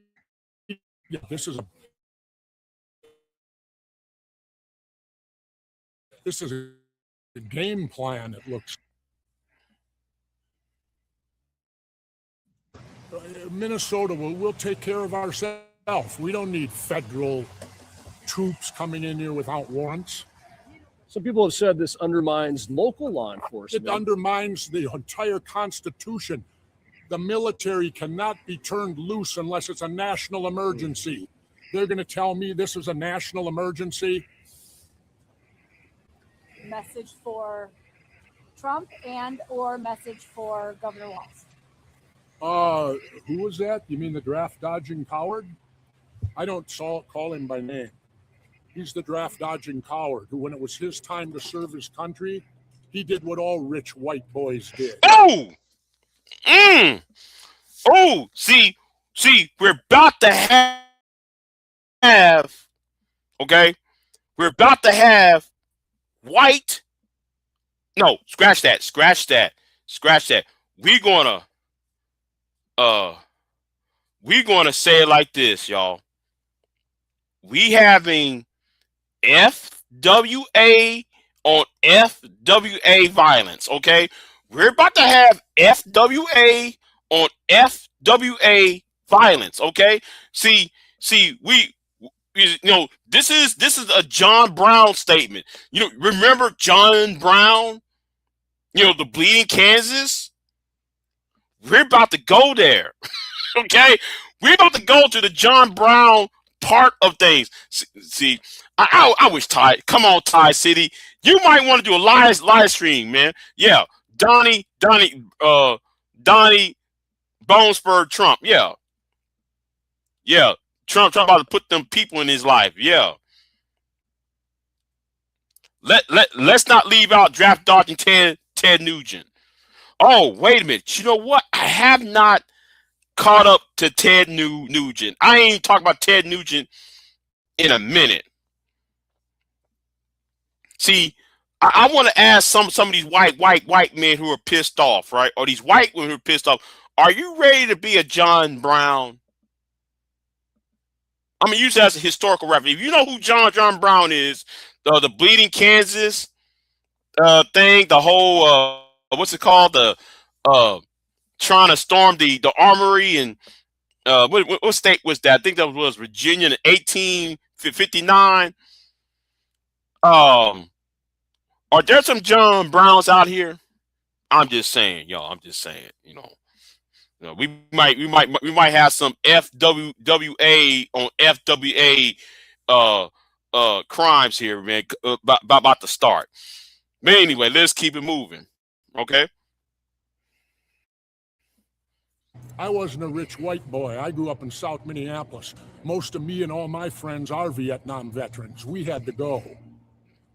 This is a game plan, it looks. Minnesota, we'll take care of ourselves. We don't need federal troops coming in here without warrants. Some people have said this undermines local law enforcement. It undermines the entire Constitution. The military cannot be turned loose unless it's a national emergency. They're going to tell me this is a national emergency. Message for Trump and or message for Governor Walz? Who was that? You mean the draft dodging coward? I don't call him by name. He's the draft dodging coward who, when it was his time to serve his country, he did what all rich white boys did. Oh! Oh, see, we're about to have, okay? We're about to have white. No, scratch that. We're gonna say it like this, y'all. We having FWA on FWA violence, okay? We're about to have FWA on FWA violence, okay? See, we this is a John Brown statement. Remember John Brown? The Bleeding Kansas? We're about to go there. Okay? We're about to go to the John Brown part of things. See, I wish Ty, come on, Ty City. You might want to do a live stream, man. Yeah. Donnie Bonesburg Trump. Yeah. Trump about to put them people in his life. Yeah. Let's not leave out draft dodging Ted Nugent. Oh, wait a minute. You know what? I have not caught up to Ted Nugent. I ain't talking about Ted Nugent in a minute. See, I want to ask some of these white men who are pissed off, right? Or these white women who are pissed off. Are you ready to be a John Brown? I mean, use that as a historical reference. If you know who John Brown is, the Bleeding Kansas thing, the whole what's it called? The trying to storm the armory and what state was that? I think that was Virginia in 1859. Are there some John Browns out here? I'm just saying, y'all. I'm just saying, we might have some FWA on FWA crimes here, man, about to start. But anyway, let's keep it moving. Okay. I wasn't a rich white boy. I grew up in South Minneapolis. Most of me and all my friends are Vietnam veterans. We had to go.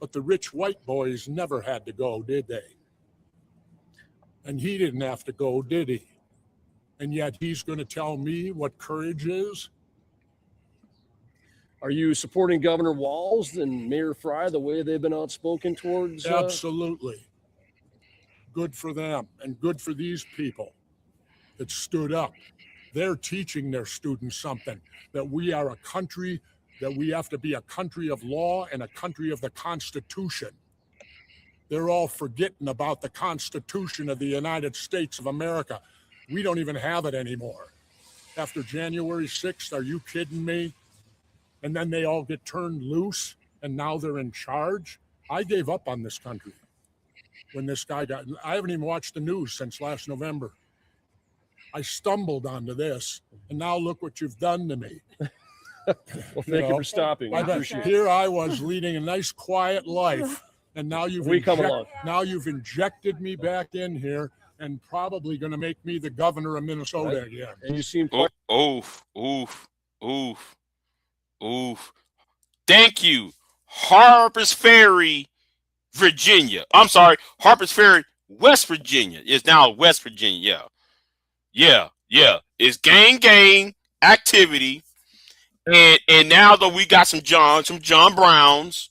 But the rich white boys never had to go, did they? And he didn't have to go, did he? And yet he's going to tell me what courage is? Are you supporting Governor Walz and Mayor Fry the way they've been outspoken towards? Absolutely. Good for them and good for these people that stood up. They're teaching their students something, that we are a country, that we have to be a country of law and a country of the Constitution. They're all forgetting about the Constitution of the United States of America. We don't even have it anymore. After January 6th, are you kidding me? And then they all get turned loose and now they're in charge. I gave up on this country when this guy I haven't even watched the news since last November. I stumbled onto this and now look what you've done to me. Well, thank you for stopping. Here I was leading a nice, quiet life, and now you've injected me back in here, and probably going to make me the governor of Minnesota again. And you seem oof. Thank you, Harpers Ferry, Virginia. I'm sorry, Harpers Ferry, West Virginia. It's now West Virginia. Yeah. It's gang activity, and now that we got some John Browns,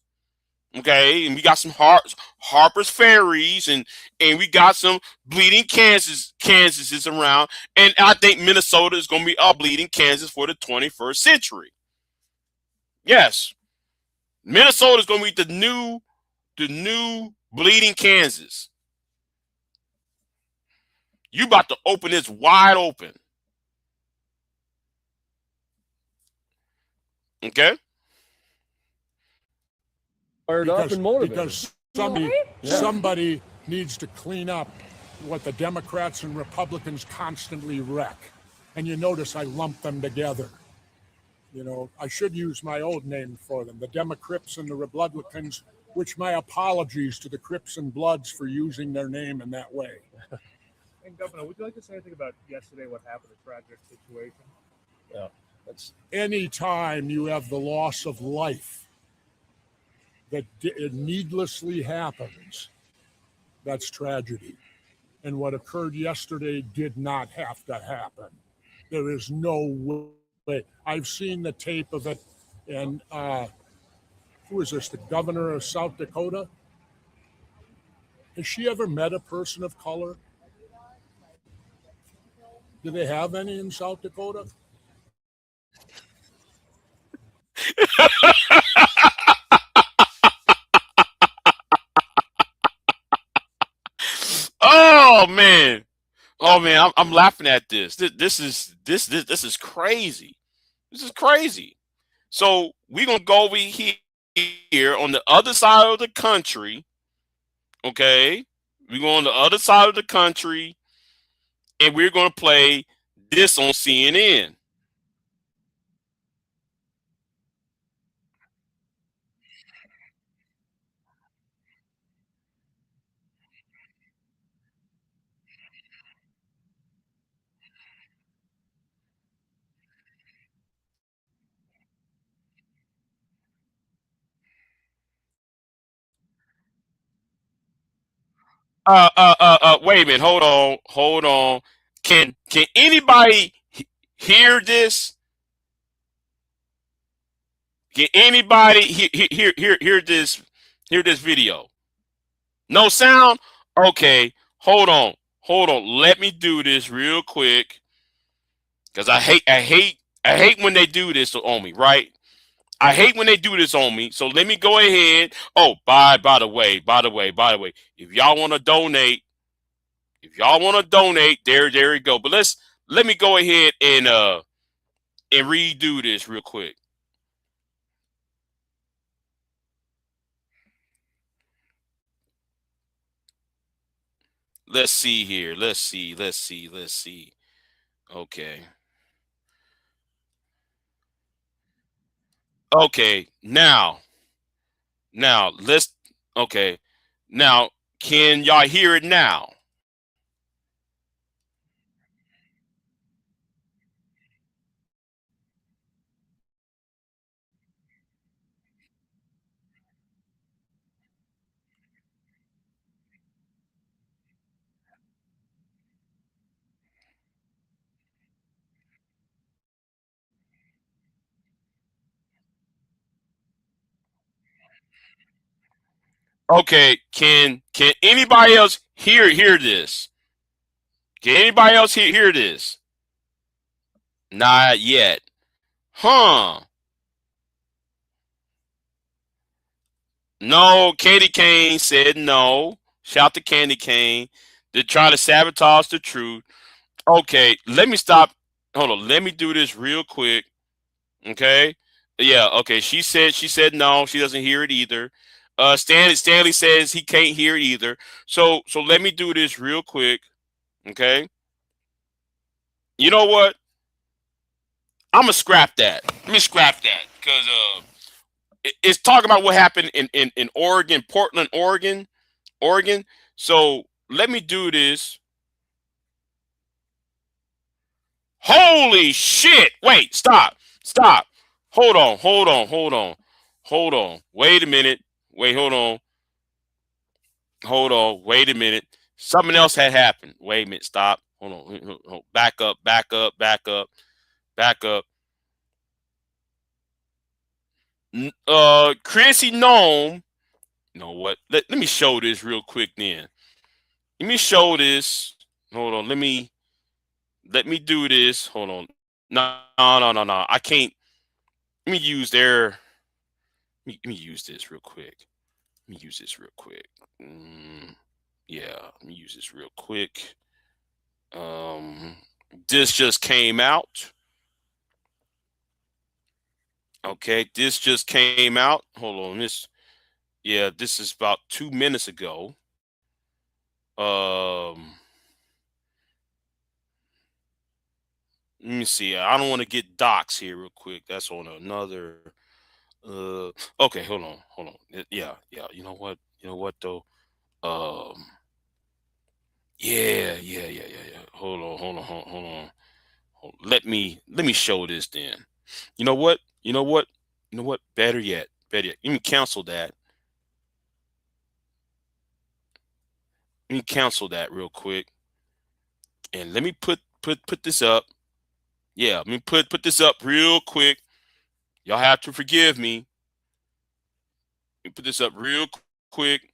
okay, and we got some Harper's Ferries, and we got some bleeding Kansas is around, and I think Minnesota is going to be a bleeding Kansas for the 21st century. Yes, Minnesota is going to be the new bleeding Kansas. You about to open this wide open. Okay? Fired up and motivated. Because somebody needs to clean up what the Democrats and Republicans constantly wreck. And you notice I lump them together. You know, I should use my old name for them, the Democrips and the Republicans, which my apologies to the Crips and Bloods for using their name in that way. And Governor, would you like to say anything about yesterday, what happened, a tragic situation? Yeah, anytime you have the loss of life that needlessly happens, that's tragedy. And what occurred yesterday did not have to happen. There is no way. I've seen the tape of it, and who is this, the governor of South Dakota? Has she ever met a person of color? Do they have any in South Dakota? Oh man, I'm laughing at this. This is crazy. This is crazy. So we're gonna go over here on the other side of the country. Okay, we go on the other side of the country, and we're gonna play this on CNN. Wait a minute. Hold on. Can anybody hear this? Can anybody hear this? Hear this video? No sound? Okay. Hold on. Let me do this real quick. Because I hate when they do this on me, right? I hate when they do this on me. So let me go ahead. Oh, by the way, if y'all want to donate, there you go. But let me go ahead and redo this real quick. Let's see here. Let's see. Okay. Okay. Now let's. Okay. Now, can y'all hear it now? Okay. Can anybody else hear this? Can anybody else hear this? Not yet. Huh. No, Candy Cane said no. Shout to Candy Cane. They're trying to sabotage the truth. Okay, let me stop. Hold on. Let me do this real quick. Okay. Yeah, okay. She said no, she doesn't hear it either. Stanley says he can't hear it either. So let me do this real quick. Okay. You know what? I'm gonna scrap that. Let me scrap that because it's talking about what happened in Oregon, Portland, Oregon. So let me do this. Holy shit. Wait, stop. Hold on. Wait a minute. Hold on. Wait a minute. Something else had happened. Wait a minute. Stop. Hold on. Back up. Back up. Chrissy Gnome. You know what? Let me show this real quick then. Let me show this. Hold on. Let me do this. Hold on. No. I can't. Let me use their. Let me use this real quick. Let me use this real quick. Yeah, let me use this real quick. This just came out. Okay, this just came out. Hold on. This is about 2 minutes ago. Let me see. I don't want to get docs here real quick. That's on another. Okay, hold on. Yeah. You know what though? Yeah. Hold on. Let me show this then. You know what? Better yet. Let me cancel that. Let me cancel that real quick. And let me put this up. Yeah, let me put this up real quick. Y'all have to forgive me. Let me put this up real quick.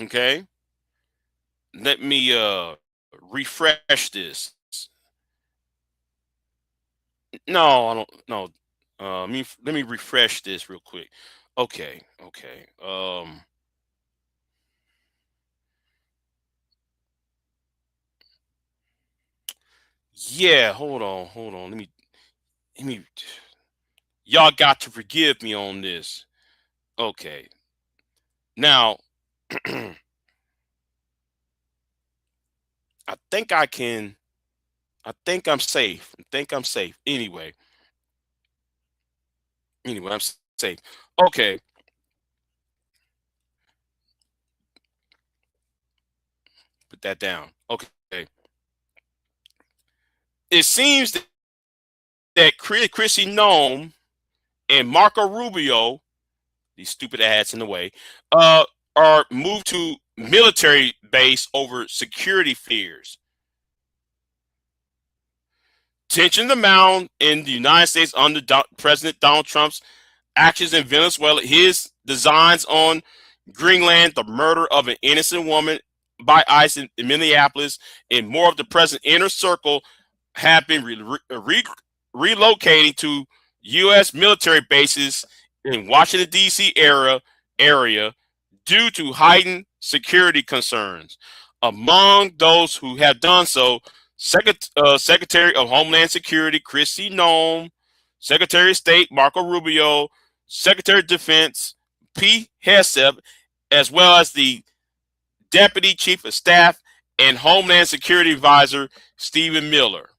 Okay. Let me refresh this. No, I don't know. Let me refresh this real quick. Okay. Yeah, hold on. Let me y'all got to forgive me on this. Okay. Now I think I'm safe. Anyway, I'm safe. Okay. Put that down. Okay. It seems that Chrissy Gnome and Marco Rubio, these stupid ads in the way, are moved to military base over security fears. Tension the mound in the United States under President Donald Trump's actions in Venezuela, his designs on Greenland, the murder of an innocent woman by ICE in Minneapolis, and more of the president's inner circle have been relocating to U.S. military bases in Washington, D.C. area due to heightened security concerns. Among those who have done so, Secretary of Homeland Security Chrissy Gnome, Secretary of State Marco Rubio, Secretary of Defense Pete Cashapp, as well as the Deputy Chief of Staff and Homeland Security Advisor Stephen Miller.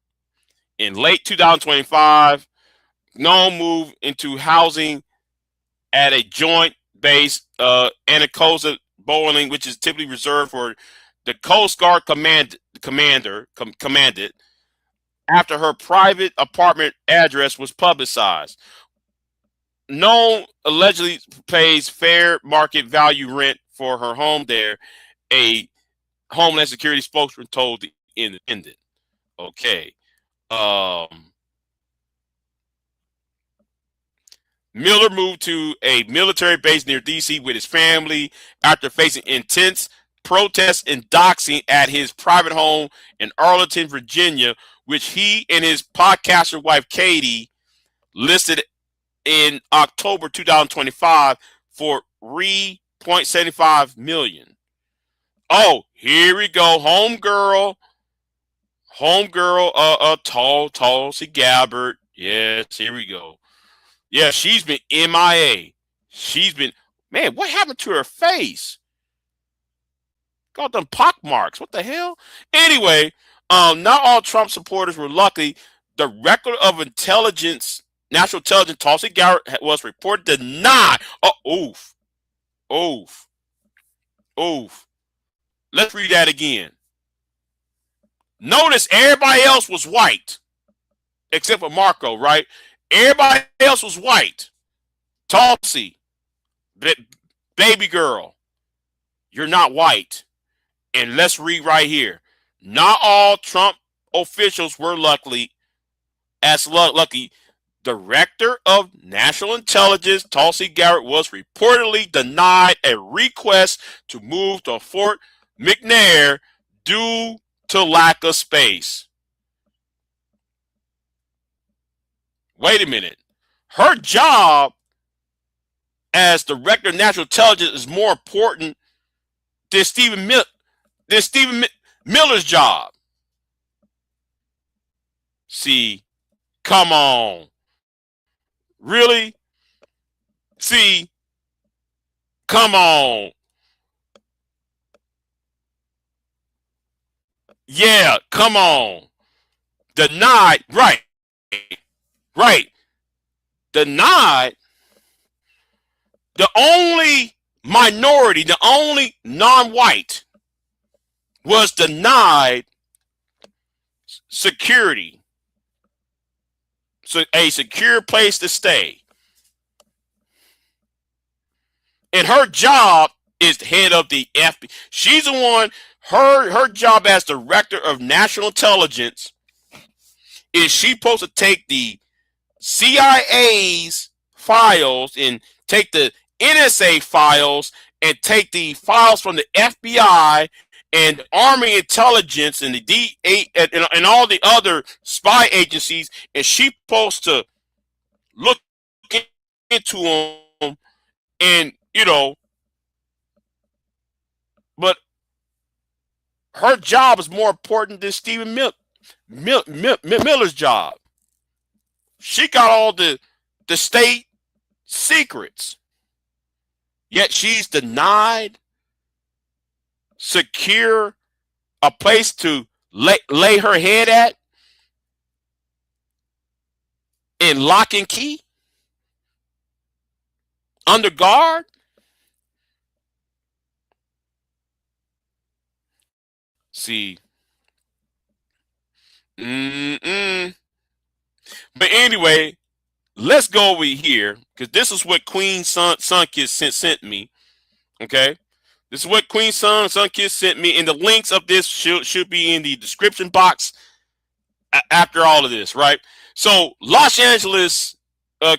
In late 2025, Gnome moved into housing at a joint base, Anacosa Bowling, which is typically reserved for the Coast Guard commanded after her private apartment address was publicized. Gnome allegedly pays fair market value rent for her home there, a Homeland Security spokesman told the Independent. Okay. Miller moved to a military base near D.C. with his family after facing intense protests and doxing at his private home in Arlington, Virginia, which he and his podcaster wife, Katie, listed in October 2025 for $3.75 million. Oh, here we go. Homegirl, tall, see Gabbard. Yes, here we go. Yeah, she's been MIA. Man, what happened to her face? Got them pock marks. What the hell? Anyway, not all Trump supporters were lucky. The Director of National Intelligence, Tulsi Gabbard, was reported to deny. Oh, oof. Let's read that again. Notice everybody else was white, except for Marco, right? Everybody else was white. Tulsi, baby girl, you're not white. And let's read right here. Not all Trump officials were lucky. Director of National Intelligence Tulsi Gabbard was reportedly denied a request to move to Fort McNair due to lack of space. Wait a minute. Her job as Director of National Intelligence is more important than Stephen Miller's job. See, come on. Really? See, come on. Yeah, come on. Denied, right. Right. Denied. The only minority, the only non-white was denied security. So a secure place to stay. And her job is the head of the FBI. She's the one, her job as Director of National Intelligence is she supposed to take the CIA's files and take the NSA files and take the files from the FBI and Army Intelligence and the DA and all the other spy agencies, and she's supposed to look into them and, you know, but her job is more important than Stephen Miller's job. She got all the state secrets, yet she's denied secure a place to lay her head at in lock and key under guard. See, but anyway, let's go over here because this is what Queen Sunkist sent me. Okay, this is what Queen Sunkist sent me, and the links of this should be in the description box after all of this, right? So, Los Angeles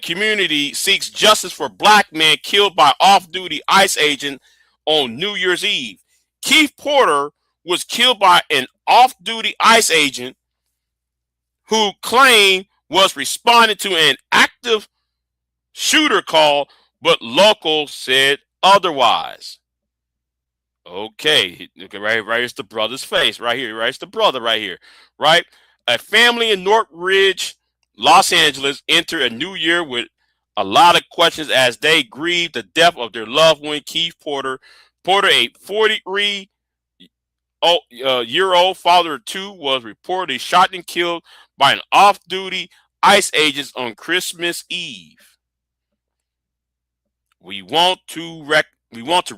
community seeks justice for black man killed by off-duty ICE agent on New Year's Eve. Keith Porter was killed by an off-duty ICE agent who claimed was responding to an active shooter call, but locals said otherwise. Okay, right here's the brother's face right here. Right, it's the brother right here. Right, a family in Northridge, Los Angeles, entered a new year with a lot of questions as they grieve the death of their loved one, Keith Porter. Porter, a 43-year-old father of two, was reportedly shot and killed by an off-duty ICE agent on Christmas Eve. We want to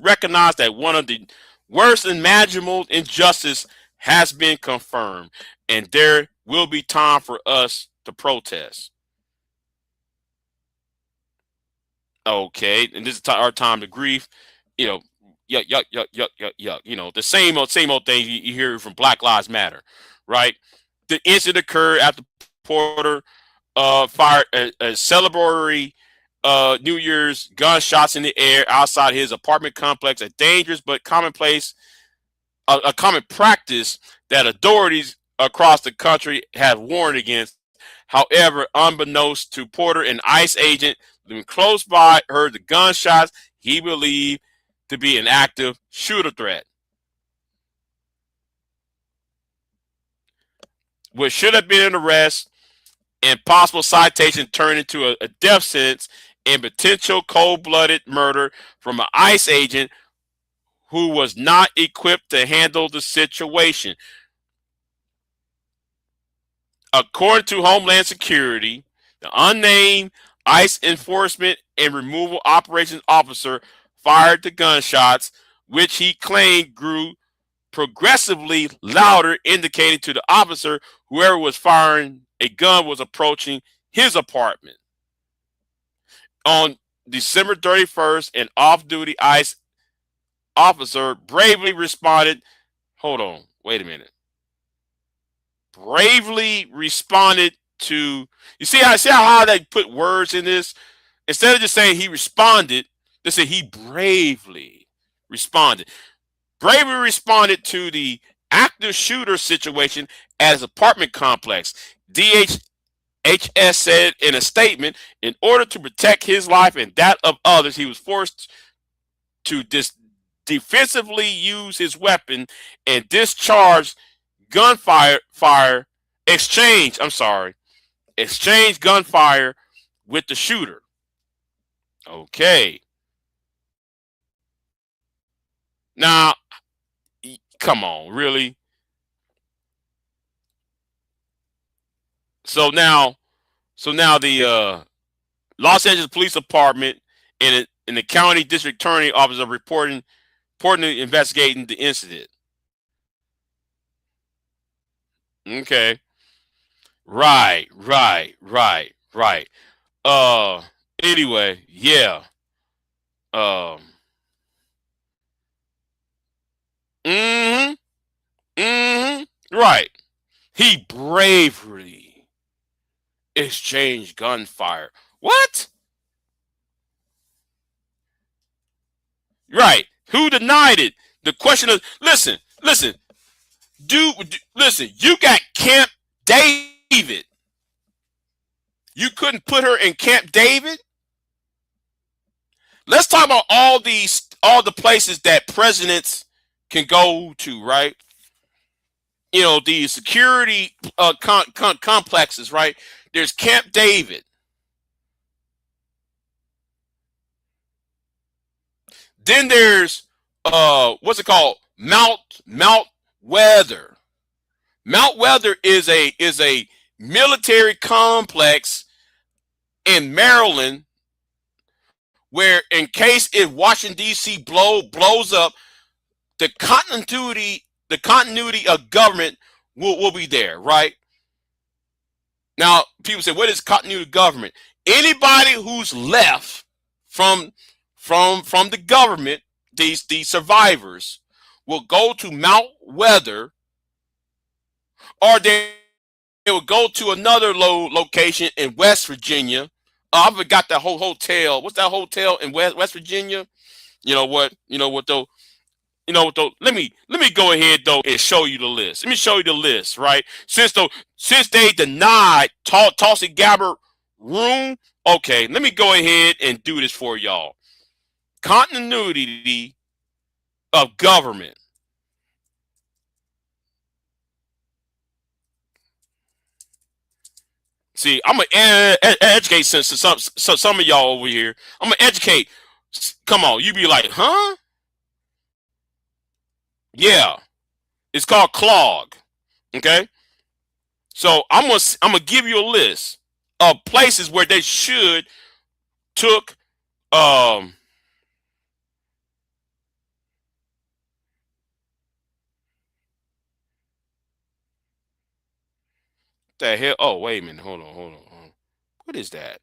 recognize that one of the worst imaginable injustice has been confirmed, and there will be time for us to protest. Okay, and this is our time to grieve. You know, yuck. You know, the same old thing you hear from Black Lives Matter, right? The incident occurred after Porter fired a celebratory New Year's gunshots in the air outside his apartment complex, a dangerous but commonplace, a common practice that authorities across the country have warned against. However, unbeknownst to Porter, an ICE agent living close by heard the gunshots he believed to be an active shooter threat, which should have been an arrest and possible citation turned into a death sentence and potential cold-blooded murder from an ICE agent who was not equipped to handle the situation. According to Homeland Security, the unnamed ICE enforcement and removal operations officer fired the gunshots, which he claimed grew progressively louder, indicating to the officer whoever was firing a gun was approaching his apartment. On December 31st, an off-duty ICE officer bravely responded. Hold on, wait a minute. bravely responded to. You see how they put words in this? Instead of just saying he responded, they say he bravely responded. Bravely responded to the active shooter situation at his apartment complex. DHS said in a statement, in order to protect his life and that of others, he was forced to defensively use his weapon and discharge exchange gunfire with the shooter. Okay. Now, come on, really? So now the Los Angeles Police Department and the county district attorney office are reportedly investigating the incident. Okay. Right. Anyway, yeah. Right. He bravely exchanged gunfire. What? Right. Who denied it? The question is, listen. Listen, you got Camp David. You couldn't put her in Camp David? Let's talk about all the places that presidents can go to, right? You know, the security complexes, right? There's Camp David. Then there's what's it called? Mount Weather. Mount Weather is a military complex in Maryland where, in case if Washington D.C. blows up, the continuity of government will be there, right? Now, people say, what is continuity of government? Anybody who's left from the government, these survivors, will go to Mount Weather, or they will go to another location in West Virginia. I forgot that whole hotel. What's that hotel in West Virginia? You know what though? Let me go ahead though and show you the list. Let me show you the list, right? Since they denied Tulsi Gabbard room, okay, let me go ahead and do this for y'all. Continuity of government. See, I'm gonna educate some of y'all over here. I'm gonna educate. Come on, you be like, huh? Yeah, it's called clog. Okay, so I'm gonna give you a list of places where they should took the hell. Oh, wait a minute, hold on. What is that?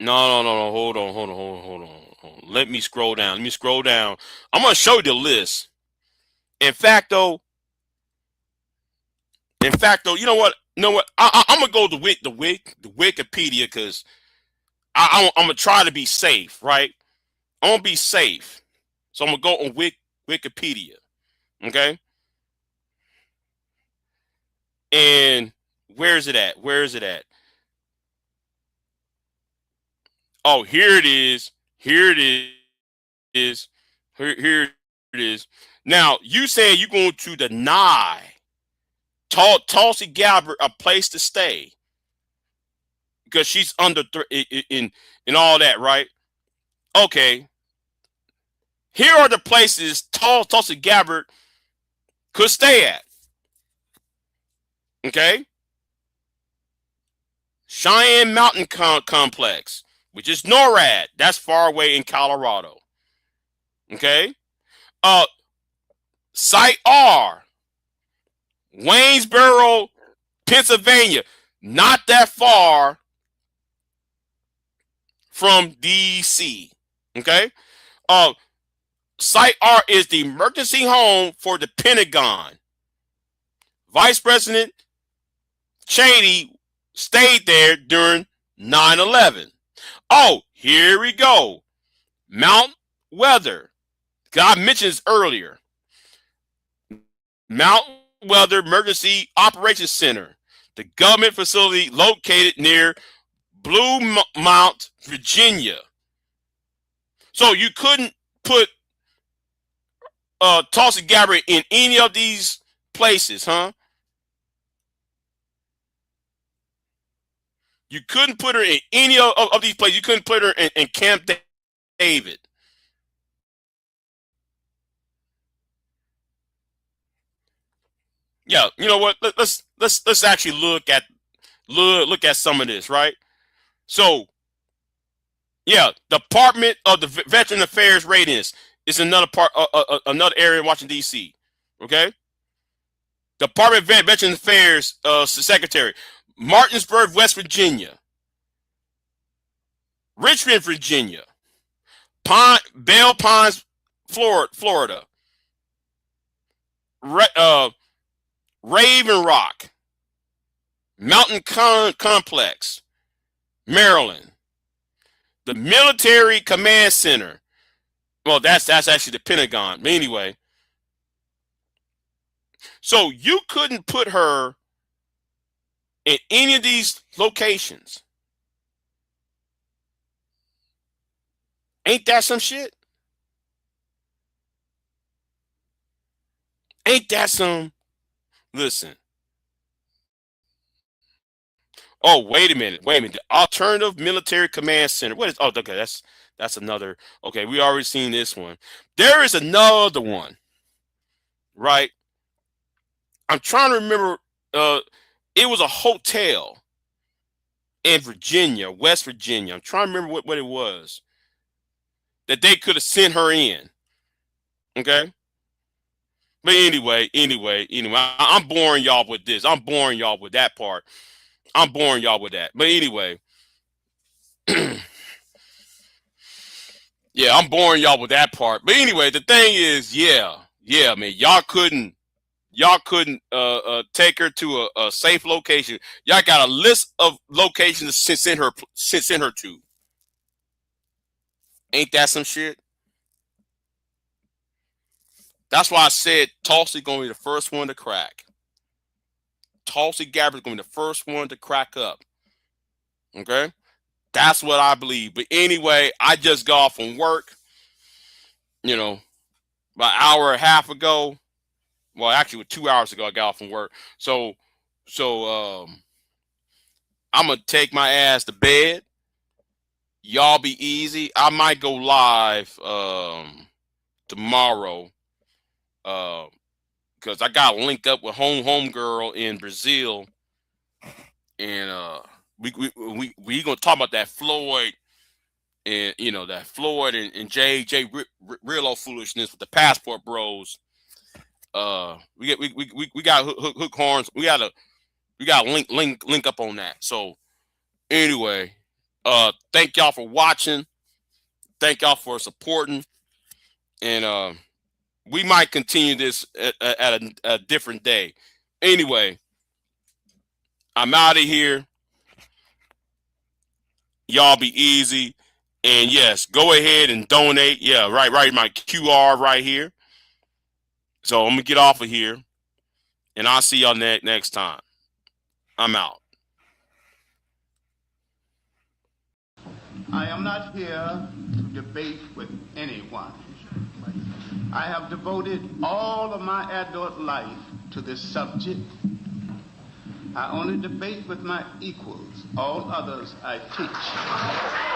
No. Hold on. Let me scroll down. I'm gonna show you the list. In fact, though, you know what? I'm gonna go to the Wikipedia because I'm gonna try to be safe, right? I'm gonna be safe, so I'm gonna go on Wikipedia, okay? And where is it at? Oh, here it is. Here it is. Now, you saying you're going to deny Tulsi Gabbard a place to stay because she's under in all that, right? Okay. Here are the places Tulsi Gabbard could stay at. Okay. Cheyenne Mountain Complex, which is NORAD. That's far away in Colorado. Okay. Site R, Waynesboro, Pennsylvania. Not that far from DC. Okay. Site R is the emergency home for the Pentagon. Vice President Cheney stayed there during 9/11. Oh, here we go. Mount Weather. I mentioned this earlier. Mount Weather Emergency Operations Center, the government facility located near Blue Mount, Virginia. So you couldn't put Tulsi Gabbard in any of these places, huh? You couldn't put her in any of these places. You couldn't put her in Camp David. Yeah, you know what? Let's actually look at some of this, right? So, yeah, Department of the Veteran Affairs Ratings is another part, another area in Washington D.C. Okay, Department of Veteran Affairs Secretary, Martinsburg, West Virginia, Richmond, Virginia, Belle Pines, Florida, Raven Rock, Mountain Complex, Maryland, the Military Command Center. Well, that's actually the Pentagon. But anyway, so you couldn't put her in any of these locations. Ain't that some shit? Ain't that some? Listen. Oh, wait a minute. The Alternative Military Command Center. What is? Oh, okay. That's another. Okay, we already seen this one. There is another one, right? I'm trying to remember. It was a hotel in Virginia, West Virginia. I'm trying to remember what it was that they could have sent her in. Okay. But anyway, I'm boring y'all with this. I'm boring y'all with that part. I'm boring y'all with that. But anyway, yeah, I'm boring y'all with that part. But anyway, the thing is, yeah, man, y'all couldn't take her to a safe location. Y'all got a list of locations to send her to. Ain't that some shit? That's why I said Tulsi gonna be the first one to crack. Tulsi Gabbard's gonna be the first one to crack up. Okay, that's what I believe. But anyway, I just got off from work. You know, about an hour and a half ago. Well, actually, 2 hours ago, I got off from work. So I'm gonna take my ass to bed. Y'all be easy. I might go live tomorrow. Because I got linked up with homegirl in Brazil, and we gonna talk about that Floyd and that Floyd and J Rillo foolishness with the passport bros. We got hook horns. We got link up on that. So anyway, thank y'all for watching. Thank y'all for supporting, and we might continue this at a different day. Anyway, I'm out of here. Y'all be easy. And yes, go ahead and donate. Yeah, right. My QR right here. So I'm going to get off of here. And I'll see y'all next time. I'm out. I am not here to debate with anyone. I have devoted all of my adult life to this subject. I only debate with my equals. All others I teach.